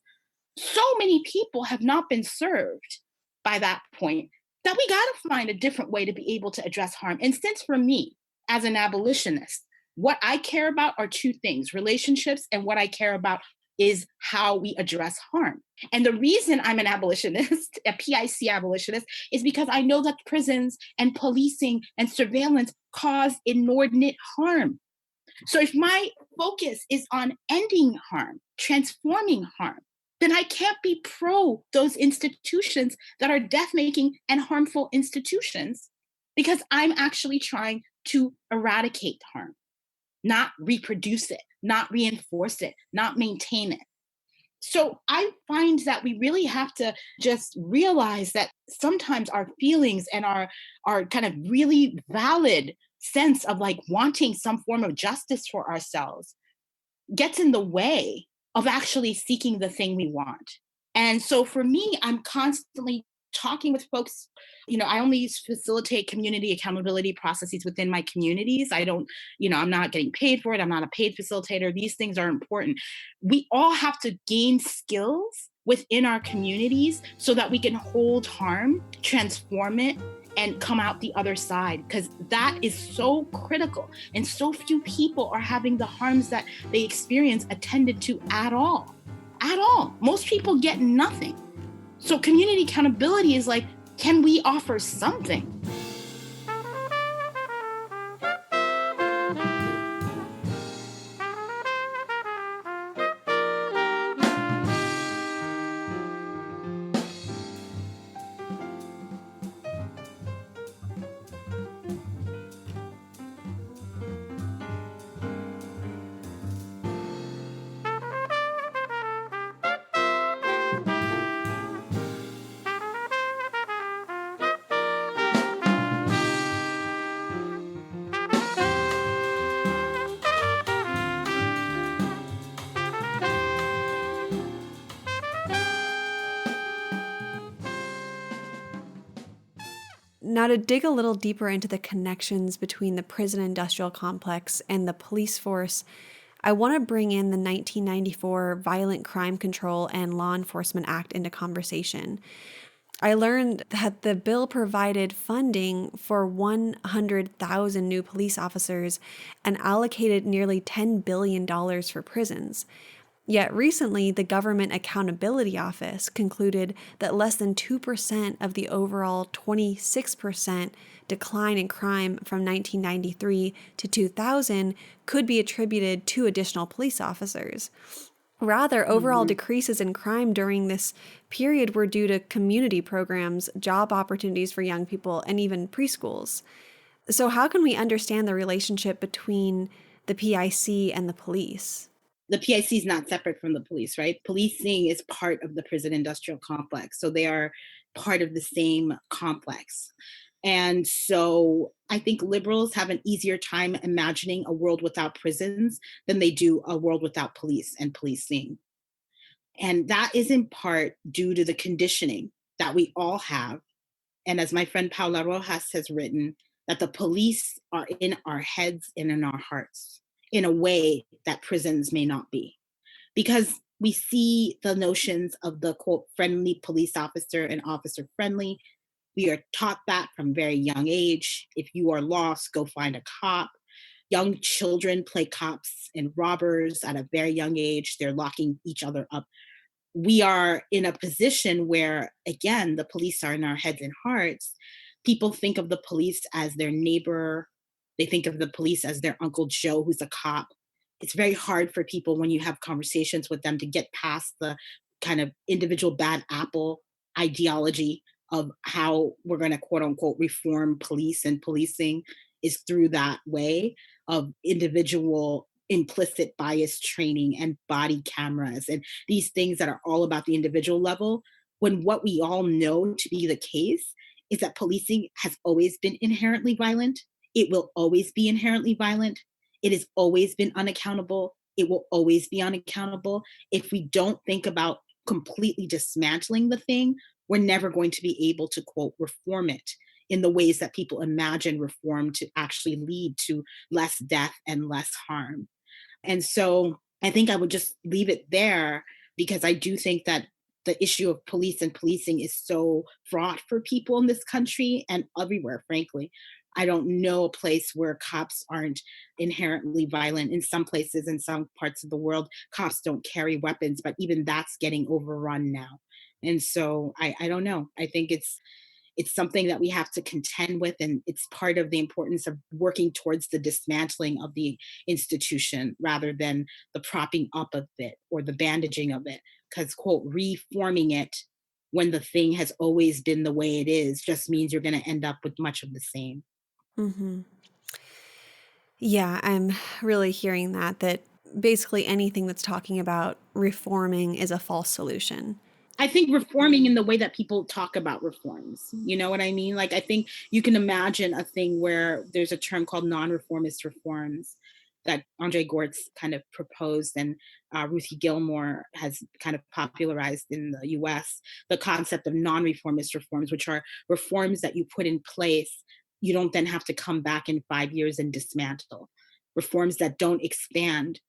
so many people have not been served by that point that we got to find a different way to be able to address harm. And since for me, as an abolitionist, what I care about are two things: relationships, and what I care about is how we address harm. And the reason I'm an abolitionist, a PIC abolitionist, is because I know that prisons and policing and surveillance cause inordinate harm. So if my focus is on ending harm, transforming harm, then I can't be pro those institutions that are death making and harmful institutions, because I'm actually trying to eradicate harm, not reproduce it, not reinforce it, not maintain it. So I find that we really have to just realize that sometimes our feelings and our kind of really valid sense of like wanting some form of justice for ourselves gets in the way of actually seeking the thing we want. And so for me, I'm constantly talking with folks. I only facilitate community accountability processes within my communities. I don't, I'm not getting paid for it. I'm not a paid facilitator. These things are important. We all have to gain skills within our communities so that we can hold harm, transform it, and come out the other side, because that is so critical. And so few people are having the harms that they experience attended to at all. At all. Most people get nothing. So community accountability is like, can we offer something? Now, to dig a little deeper into the connections between the prison industrial complex and the police force, I want to bring in the 1994 Violent Crime Control and Law Enforcement Act into conversation. I learned that the bill provided funding for 100,000 new police officers and allocated nearly $10 billion for prisons. Yet recently, the Government Accountability Office concluded that less than 2% of the overall 26% decline in crime from 1993 to 2000 could be attributed to additional police officers. Rather, overall decreases in crime during this period were due to community programs, job opportunities for young people, and even preschools. So how can we understand the relationship between the PIC and the police? The PIC is not separate from the police, right? Policing is part of the prison industrial complex. So they are part of the same complex. And so I think liberals have an easier time imagining a world without prisons than they do a world without police and policing. And that is in part due to the conditioning that we all have. And as my friend Paula Rojas has written, that the police are in our heads and in our hearts in a way that prisons may not be. Because we see the notions of the quote friendly police officer and officer friendly. We are taught that from very young age. If you are lost, go find a cop. Young children play cops and robbers at a very young age. They're locking each other up. We are in a position where, again, the police are in our heads and hearts. People think of the police as their neighbor. They think of the police as their Uncle Joe, who's a cop. It's very hard for people when you have conversations with them to get past the kind of individual bad apple ideology of how we're going to quote unquote reform police and policing is through that way of individual implicit bias training and body cameras and these things that are all about the individual level, when what we all know to be the case is that policing has always been inherently violent. It will always be inherently violent. It has always been unaccountable. It will always be unaccountable. If we don't think about completely dismantling the thing, we're never going to be able to, quote, reform it in the ways that people imagine reform to actually lead to less death and less harm. And so I think I would just leave it there, because I do think that the issue of police and policing is so fraught for people in this country and everywhere, frankly. I don't know a place where cops aren't inherently violent. In some places, in some parts of the world, cops don't carry weapons, but even that's getting overrun now. And so I don't know. I think it's something that we have to contend with, and it's part of the importance of working towards the dismantling of the institution rather than the propping up of it or the bandaging of it, because quote reforming it when the thing has always been the way it is just means you're going to end up with much of the same. Hmm. Yeah, I'm really hearing that basically anything that's talking about reforming is a false solution. I think reforming in the way that people talk about reforms. You know what I mean? Like, I think you can imagine a thing where there's a term called non-reformist reforms that Andre Gortz kind of proposed, and Ruthie Gilmore has kind of popularized in the US, the concept of non-reformist reforms, which are reforms that you put in place. You don't then have to come back in 5 years and dismantle. Reforms that don't expand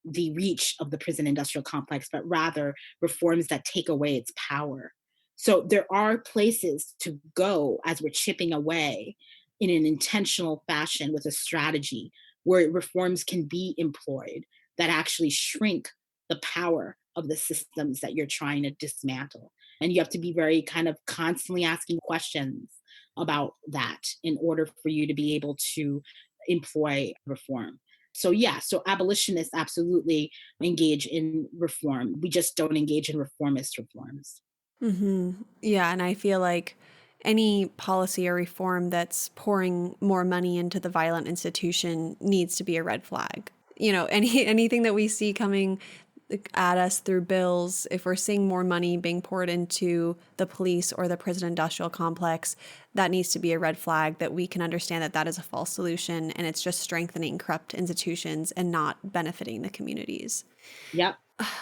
the reach of the prison industrial complex, but rather reforms that take away its power. So there are places to go as we're chipping away in an intentional fashion with a strategy where reforms can be employed that actually shrink the power of the systems that you're trying to dismantle. And you have to be very kind of constantly asking questions about that in order for you to be able to employ reform. So yeah, so abolitionists absolutely engage in reform. We just don't engage in reformist reforms. Yeah, and I feel like any policy or reform that's pouring more money into the violent institution needs to be a red flag. Anything that we see coming at us through bills, if we're seeing more money being poured into the police or the prison industrial complex, that needs to be a red flag that we can understand that is a false solution and it's just strengthening corrupt institutions and not benefiting the communities. Yep.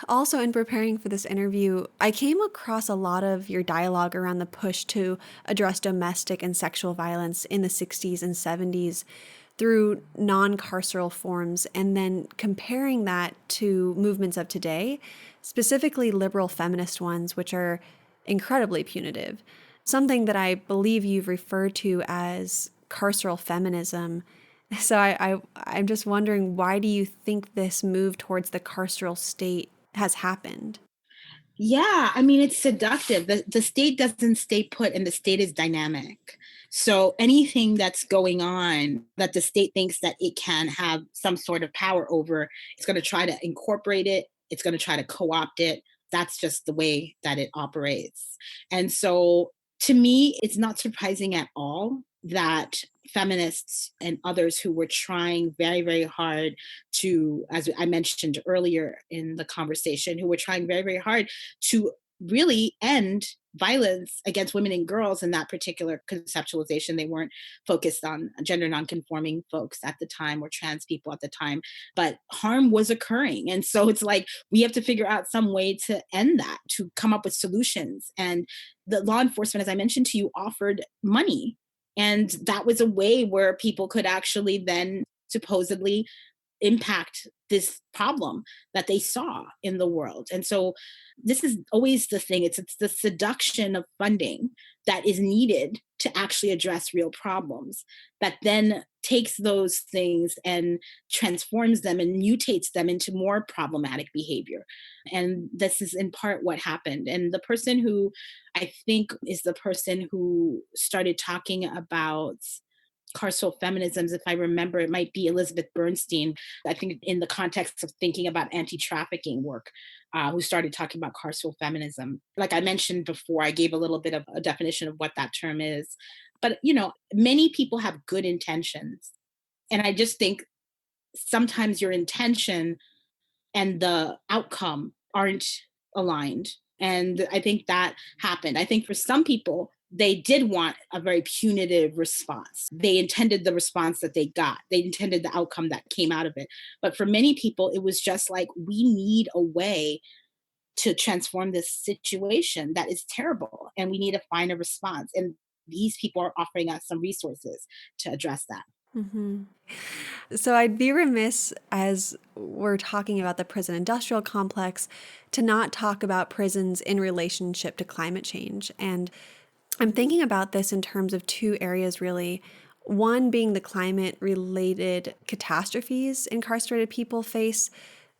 Also, in preparing for this interview, I came across a lot of your dialogue around the push to address domestic and sexual violence in the 60s and 70s through non-carceral forms, and then comparing that to movements of today, specifically liberal feminist ones, which are incredibly punitive. Something that I believe you've referred to as carceral feminism. So I'm just wondering, why do you think this move towards the carceral state has happened? Yeah, I mean, it's seductive. The state doesn't stay put and the state is dynamic. So anything that's going on that the state thinks that it can have some sort of power over, it's going to try to incorporate it, it's going to try to co-opt it. That's just the way that it operates. And so to me, it's not surprising at all that feminists and others who were trying very, very hard to, as I mentioned earlier in the conversation, who were trying very, very hard to really end violence against women and girls in that particular conceptualization. They weren't focused on gender nonconforming folks at the time or trans people at the time, but harm was occurring. And so it's like we have to figure out some way to end that, to come up with solutions. And the law enforcement, as I mentioned to you, offered money. And that was a way where people could actually then supposedly impact this problem that they saw in the world. And so this is always the thing. It's the seduction of funding that is needed to actually address real problems that then takes those things and transforms them and mutates them into more problematic behavior. And this is in part what happened. And the person who I think is the person who started talking about carceral feminisms, if I remember, it might be Elizabeth Bernstein, I think in the context of thinking about anti-trafficking work, who started talking about carceral feminism. Like I mentioned before, I gave a little bit of a definition of what that term is. But, many people have good intentions. And I just think sometimes your intention and the outcome aren't aligned. And I think that happened. I think for some people, they did want a very punitive response. They intended the response that they got, they intended the outcome that came out of it. But for many people, it was just like, we need a way to transform this situation that is terrible. And we need to find a response. And these people are offering us some resources to address that. Hmm. So I'd be remiss, as we're talking about the prison industrial complex, to not talk about prisons in relationship to climate change. And I'm thinking about this in terms of two areas, really. One being the climate-related catastrophes incarcerated people face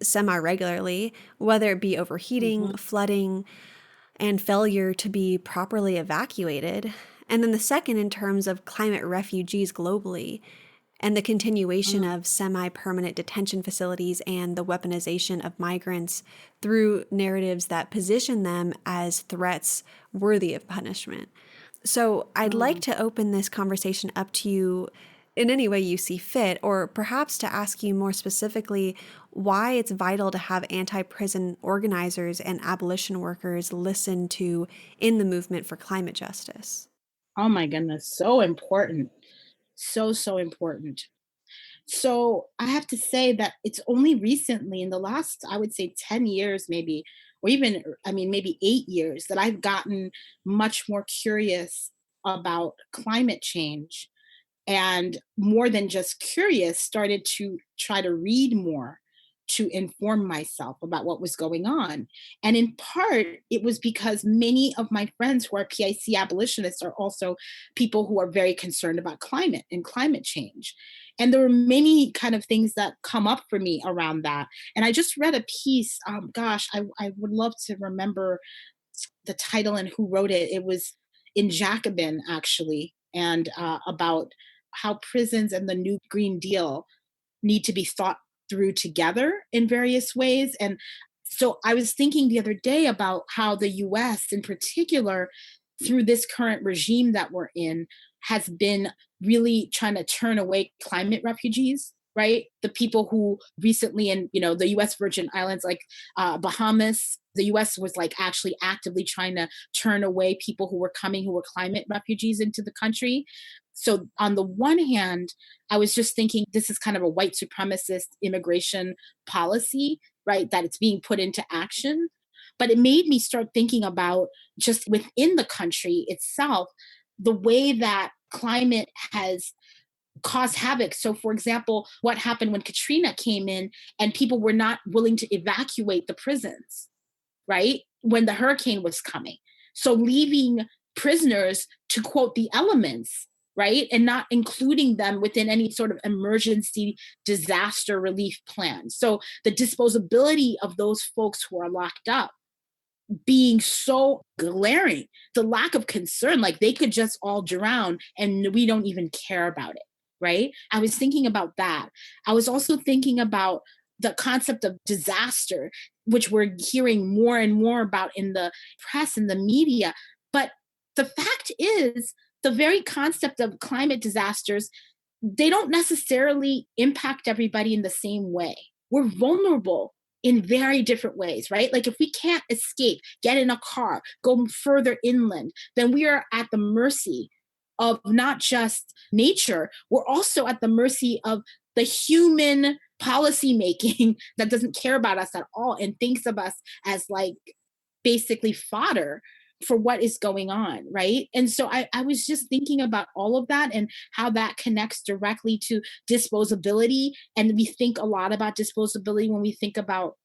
semi-regularly, whether it be overheating, Mm-hmm. flooding, and failure to be properly evacuated. And then the second in terms of climate refugees globally and the continuation Mm. of semi-permanent detention facilities and the weaponization of migrants through narratives that position them as threats worthy of punishment. So I'd like Mm. to open this conversation up to you in any way you see fit, or perhaps to ask you more specifically why it's vital to have anti-prison organizers and abolition workers listen to in the movement for climate justice. Oh my goodness, so important. So important. So I have to say that it's only recently in the last, I would say 10 years, maybe, or even, I mean, maybe 8 years, that I've gotten much more curious about climate change, and more than just curious, started to try to read more to inform myself about what was going on. And in part, it was because many of my friends who are PIC abolitionists are also people who are very concerned about climate and climate change. And there were many kind of things that come up for me around that. And I just read a piece, gosh, I would love to remember the title and who wrote it. It was in Jacobin, actually, and about how prisons and the new Green Deal need to be thought through together in various ways. And so I was thinking the other day about how the US, in particular, through this current regime that we're in, has been really trying to turn away climate refugees, right? The people who recently in, the US Virgin Islands, like Bahamas, the US was like actually actively trying to turn away people who were coming who were climate refugees into the country. So on the one hand, I was just thinking this is kind of a white supremacist immigration policy, right? That it's being put into action. But it made me start thinking about just within the country itself, the way that climate has caused havoc. So, for example, what happened when Katrina came in and people were not willing to evacuate the prisons, right? When the hurricane was coming. So, leaving prisoners to quote the elements, right? And not including them within any sort of emergency disaster relief plan. So, the disposability of those folks who are locked up being so glaring, the lack of concern, like they could just all drown and we don't even care about it, right? I was thinking about that. I was also thinking about the concept of disaster, which we're hearing more and more about in the press and the media. But the fact is, the very concept of climate disasters, they don't necessarily impact everybody in the same way. We're vulnerable in very different ways, right? Like if we can't escape, get in a car, go further inland, then we are at the mercy of not just nature, we're also at the mercy of the human policy making that doesn't care about us at all and thinks of us as like basically fodder for what is going on, right? And so I was just thinking about all of that and how that connects directly to disposability. And we think a lot about disposability when we think about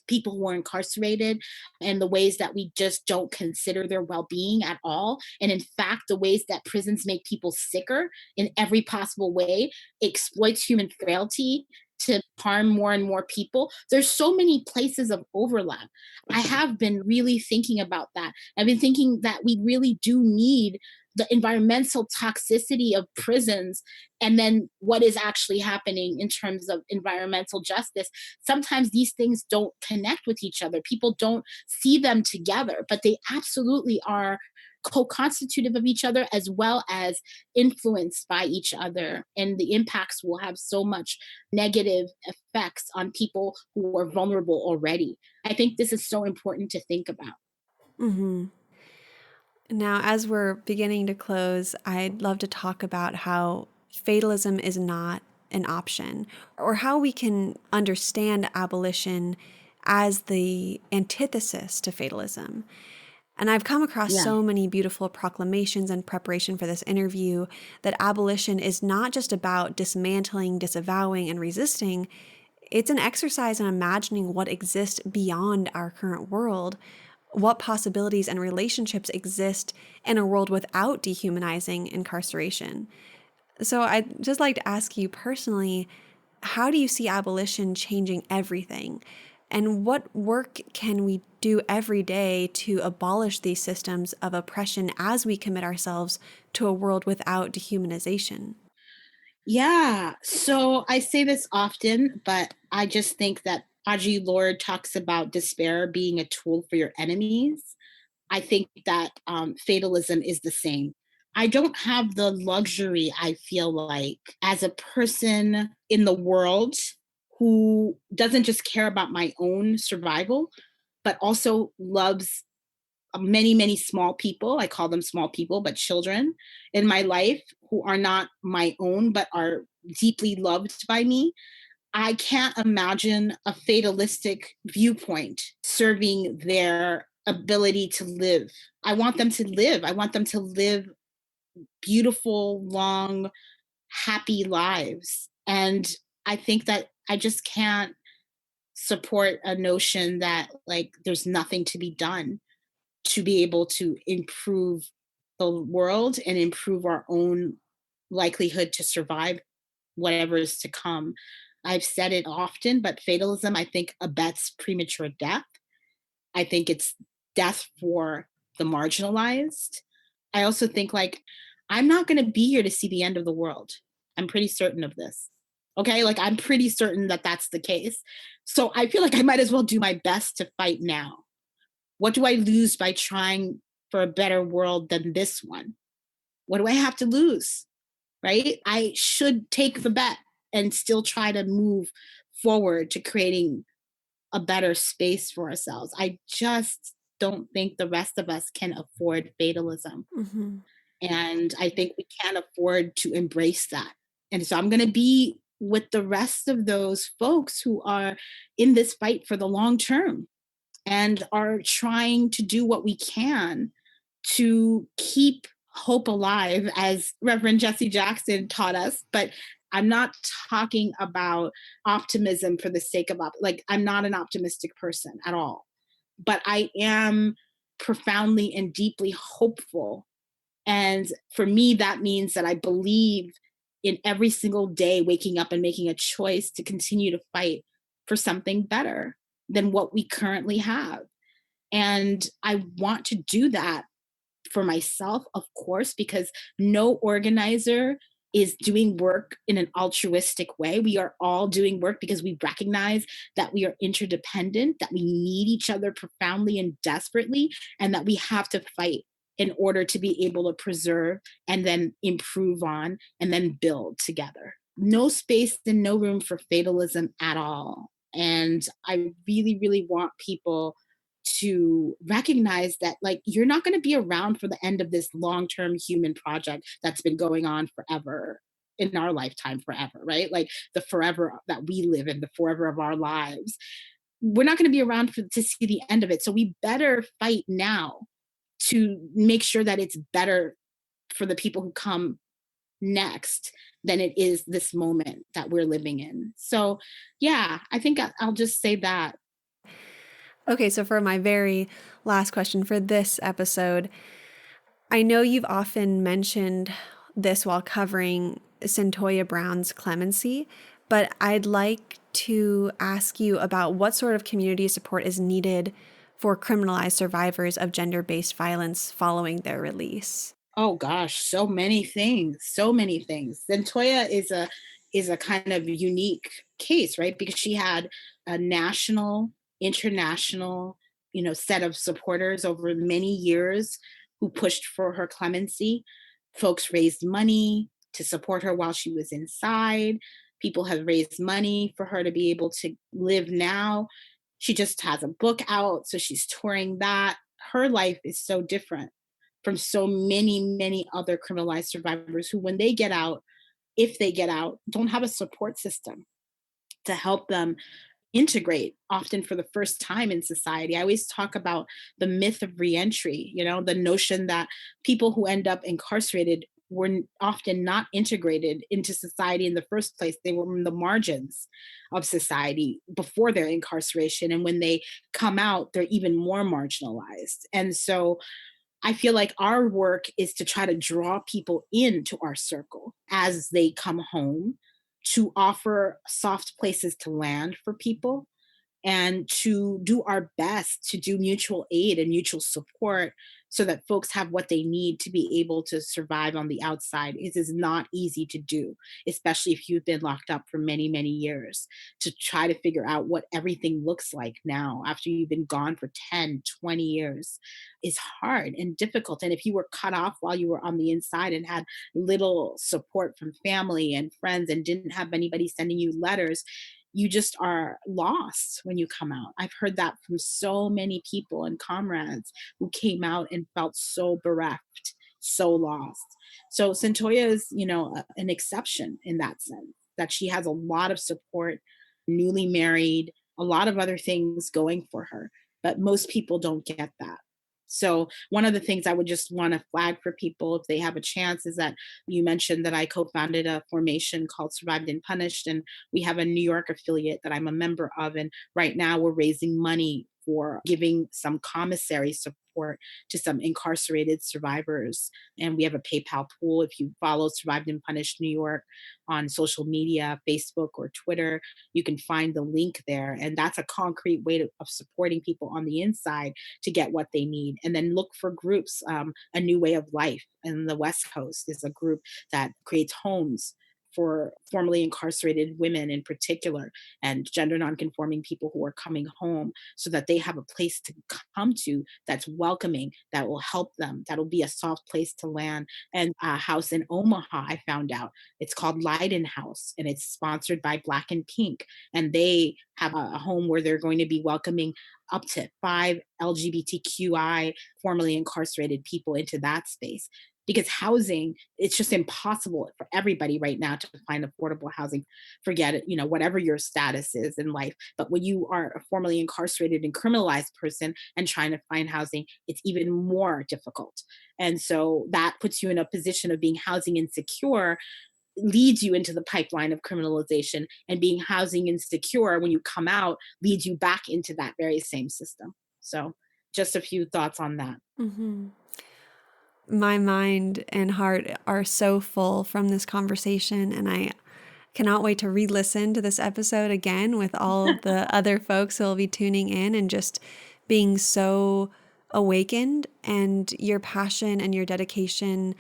people who are incarcerated and the ways that we just don't consider their well-being at all, and in fact the ways that prisons make people sicker in every possible way, exploits human frailty to harm more and more people. There's so many places of overlap. I have been really thinking about that. I've been thinking that we really do need the environmental toxicity of prisons and then what is actually happening in terms of environmental justice. Sometimes these things don't connect with each other. People don't see them together, but they absolutely are co-constitutive of each other as well as influenced by each other. And the impacts will have so much negative effects on people who are vulnerable already. I think this is so important to think about. Mm-hmm. Now, as we're beginning to close, I'd love to talk about how fatalism is not an option, or how we can understand abolition as the antithesis to fatalism. And I've come across Yeah. so many beautiful proclamations in preparation for this interview that abolition is not just about dismantling, disavowing, and resisting. It's an exercise in imagining what exists beyond our current world, what possibilities and relationships exist in a world without dehumanizing incarceration. So I'd just like to ask you personally, how do you see abolition changing everything? And what work can we do every day to abolish these systems of oppression as we commit ourselves to a world without dehumanization? Yeah. So I say this often, but I just think that Audre Lorde talks about despair being a tool for your enemies. I think that fatalism is the same. I don't have the luxury, I feel like, as a person in the world who doesn't just care about my own survival, but also loves many, many small people. I call them small people, but children in my life who are not my own, but are deeply loved by me. I can't imagine a fatalistic viewpoint serving their ability to live. I want them to live. I want them to live beautiful, long, happy lives. And I think that I just can't support a notion that like there's nothing to be done to be able to improve the world and improve our own likelihood to survive whatever is to come. I've said it often, but fatalism, I think, abets premature death. I think it's death for the marginalized. I also think, like, I'm not going to be here to see the end of the world. I'm pretty certain of this. Okay. Like, I'm pretty certain that that's the case. So I feel like I might as well do my best to fight now. What do I lose by trying for a better world than this one? What do I have to lose? Right? I should take the bet and still try to move forward to creating a better space for ourselves. I just don't think the rest of us can afford fatalism. Hmm. And I think we can't afford to embrace that. And so I'm going to be with the rest of those folks who are in this fight for the long term and are trying to do what we can to keep hope alive, as Reverend Jesse Jackson taught us. But I'm not talking about optimism for the sake of like I'm not an optimistic person at all. But I am profoundly and deeply hopeful. And for me, that means that I believe in every single day waking up and making a choice to continue to fight for something better than what we currently have. And I want to do that for myself, of course, because no organizer is doing work in an altruistic way. We are all doing work because we recognize that we are interdependent, that we need each other profoundly and desperately, and that we have to fight in order to be able to preserve and then improve on and then build together. No space and no room for fatalism at all. And I really, really want people to recognize that like you're not going to be around for the end of this long-term human project that's been going on forever in our lifetime forever, right? Like the forever that we live in, the forever of our lives. We're not going to be around to see the end of it. So we better fight now to make sure that it's better for the people who come next than it is this moment that we're living in. So yeah, I think I'll just say that. Okay, so for my very last question for this episode, I know you've often mentioned this while covering Centoya Brown's clemency, but I'd like to ask you about what sort of community support is needed for criminalized survivors of gender-based violence following their release. Oh gosh, so many things, so many things. Zentoya is a kind of unique case, right? Because she had a national, international, set of supporters over many years who pushed for her clemency. Folks raised money to support her while she was inside. People have raised money for her to be able to live now. She just has a book out, so she's touring that. Her life is so different from so many, many other criminalized survivors who, when they get out, if they get out, don't have a support system to help them integrate, often for the first time in society. I always talk about the myth of reentry, the notion that people who end up incarcerated were often not integrated into society in the first place. They were in the margins of society before their incarceration. And when they come out, they're even more marginalized. And so I feel like our work is to try to draw people into our circle as they come home, to offer soft places to land for people and to do our best to do mutual aid and mutual support so that folks have what they need to be able to survive on the outside. It is not easy to do, especially if you've been locked up for many, many years, to try to figure out what everything looks like now after you've been gone for 10, 20 years is hard and difficult. And if you were cut off while you were on the inside and had little support from family and friends and didn't have anybody sending you letters, you just are lost when you come out. I've heard that from so many people and comrades who came out and felt so bereft, so lost. So Centoya is, an exception in that sense, that she has a lot of support, newly married, a lot of other things going for her, but most people don't get that. So one of the things I would just want to flag for people if they have a chance is that you mentioned that I co-founded a formation called Survived and Punished, and we have a New York affiliate that I'm a member of. And right now we're raising money for giving some commissary support to some incarcerated survivors. And we have a PayPal pool. If you follow Survived and Punished New York on social media, Facebook or Twitter, you can find the link there. And that's a concrete way of supporting people on the inside to get what they need. And then look for groups. A New Way of Life in the West Coast is a group that creates homes for formerly incarcerated women in particular, and gender nonconforming people who are coming home, so that they have a place to come to that's welcoming, that will help them, that'll be a soft place to land. And a house in Omaha, I found out, it's called Leiden House, and it's sponsored by Black and Pink. And they have a home where they're going to be welcoming up to 5 LGBTQI formerly incarcerated people into that space, because housing, it's just impossible for everybody right now to find affordable housing. Forget it, whatever your status is in life. But when you are a formerly incarcerated and criminalized person and trying to find housing, it's even more difficult. And so that puts you in a position of being housing insecure, leads you into the pipeline of criminalization, and being housing insecure when you come out leads you back into that very same system. So just a few thoughts on that. Mm-hmm. My mind and heart are so full from this conversation, and I cannot wait to re-listen to this episode again with all of the other folks who will be tuning in and just being so awakened. And your passion and your dedication,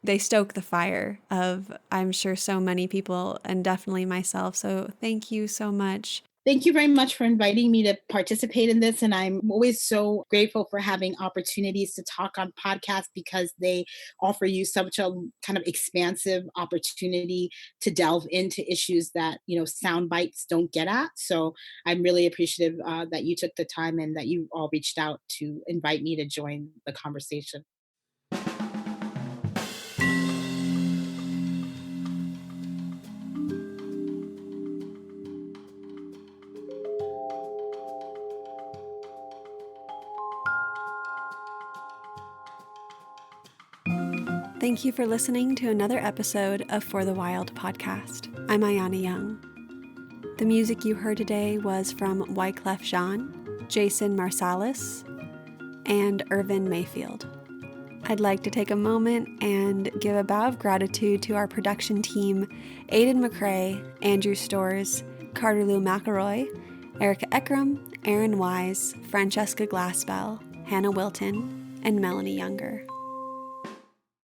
they stoke the fire of, I'm sure, so many people, and definitely myself. So thank you so much. Thank you very much for inviting me to participate in this. And I'm always so grateful for having opportunities to talk on podcasts, because they offer you such a kind of expansive opportunity to delve into issues that, sound bites don't get at. So I'm really appreciative that you took the time and that you all reached out to invite me to join the conversation. Thank you for listening to another episode of For the Wild podcast. I'm Ayana Young. The music you heard today was from Wyclef Jean, Jason Marsalis, and Irvin Mayfield. I'd like to take a moment and give a bow of gratitude to our production team, Aidan McCrae, Andrew Storrs, Carter Lou McElroy, Erica Eckram, Aaron Wise, Francesca Glassbell, Hannah Wilton, and Melanie Younger.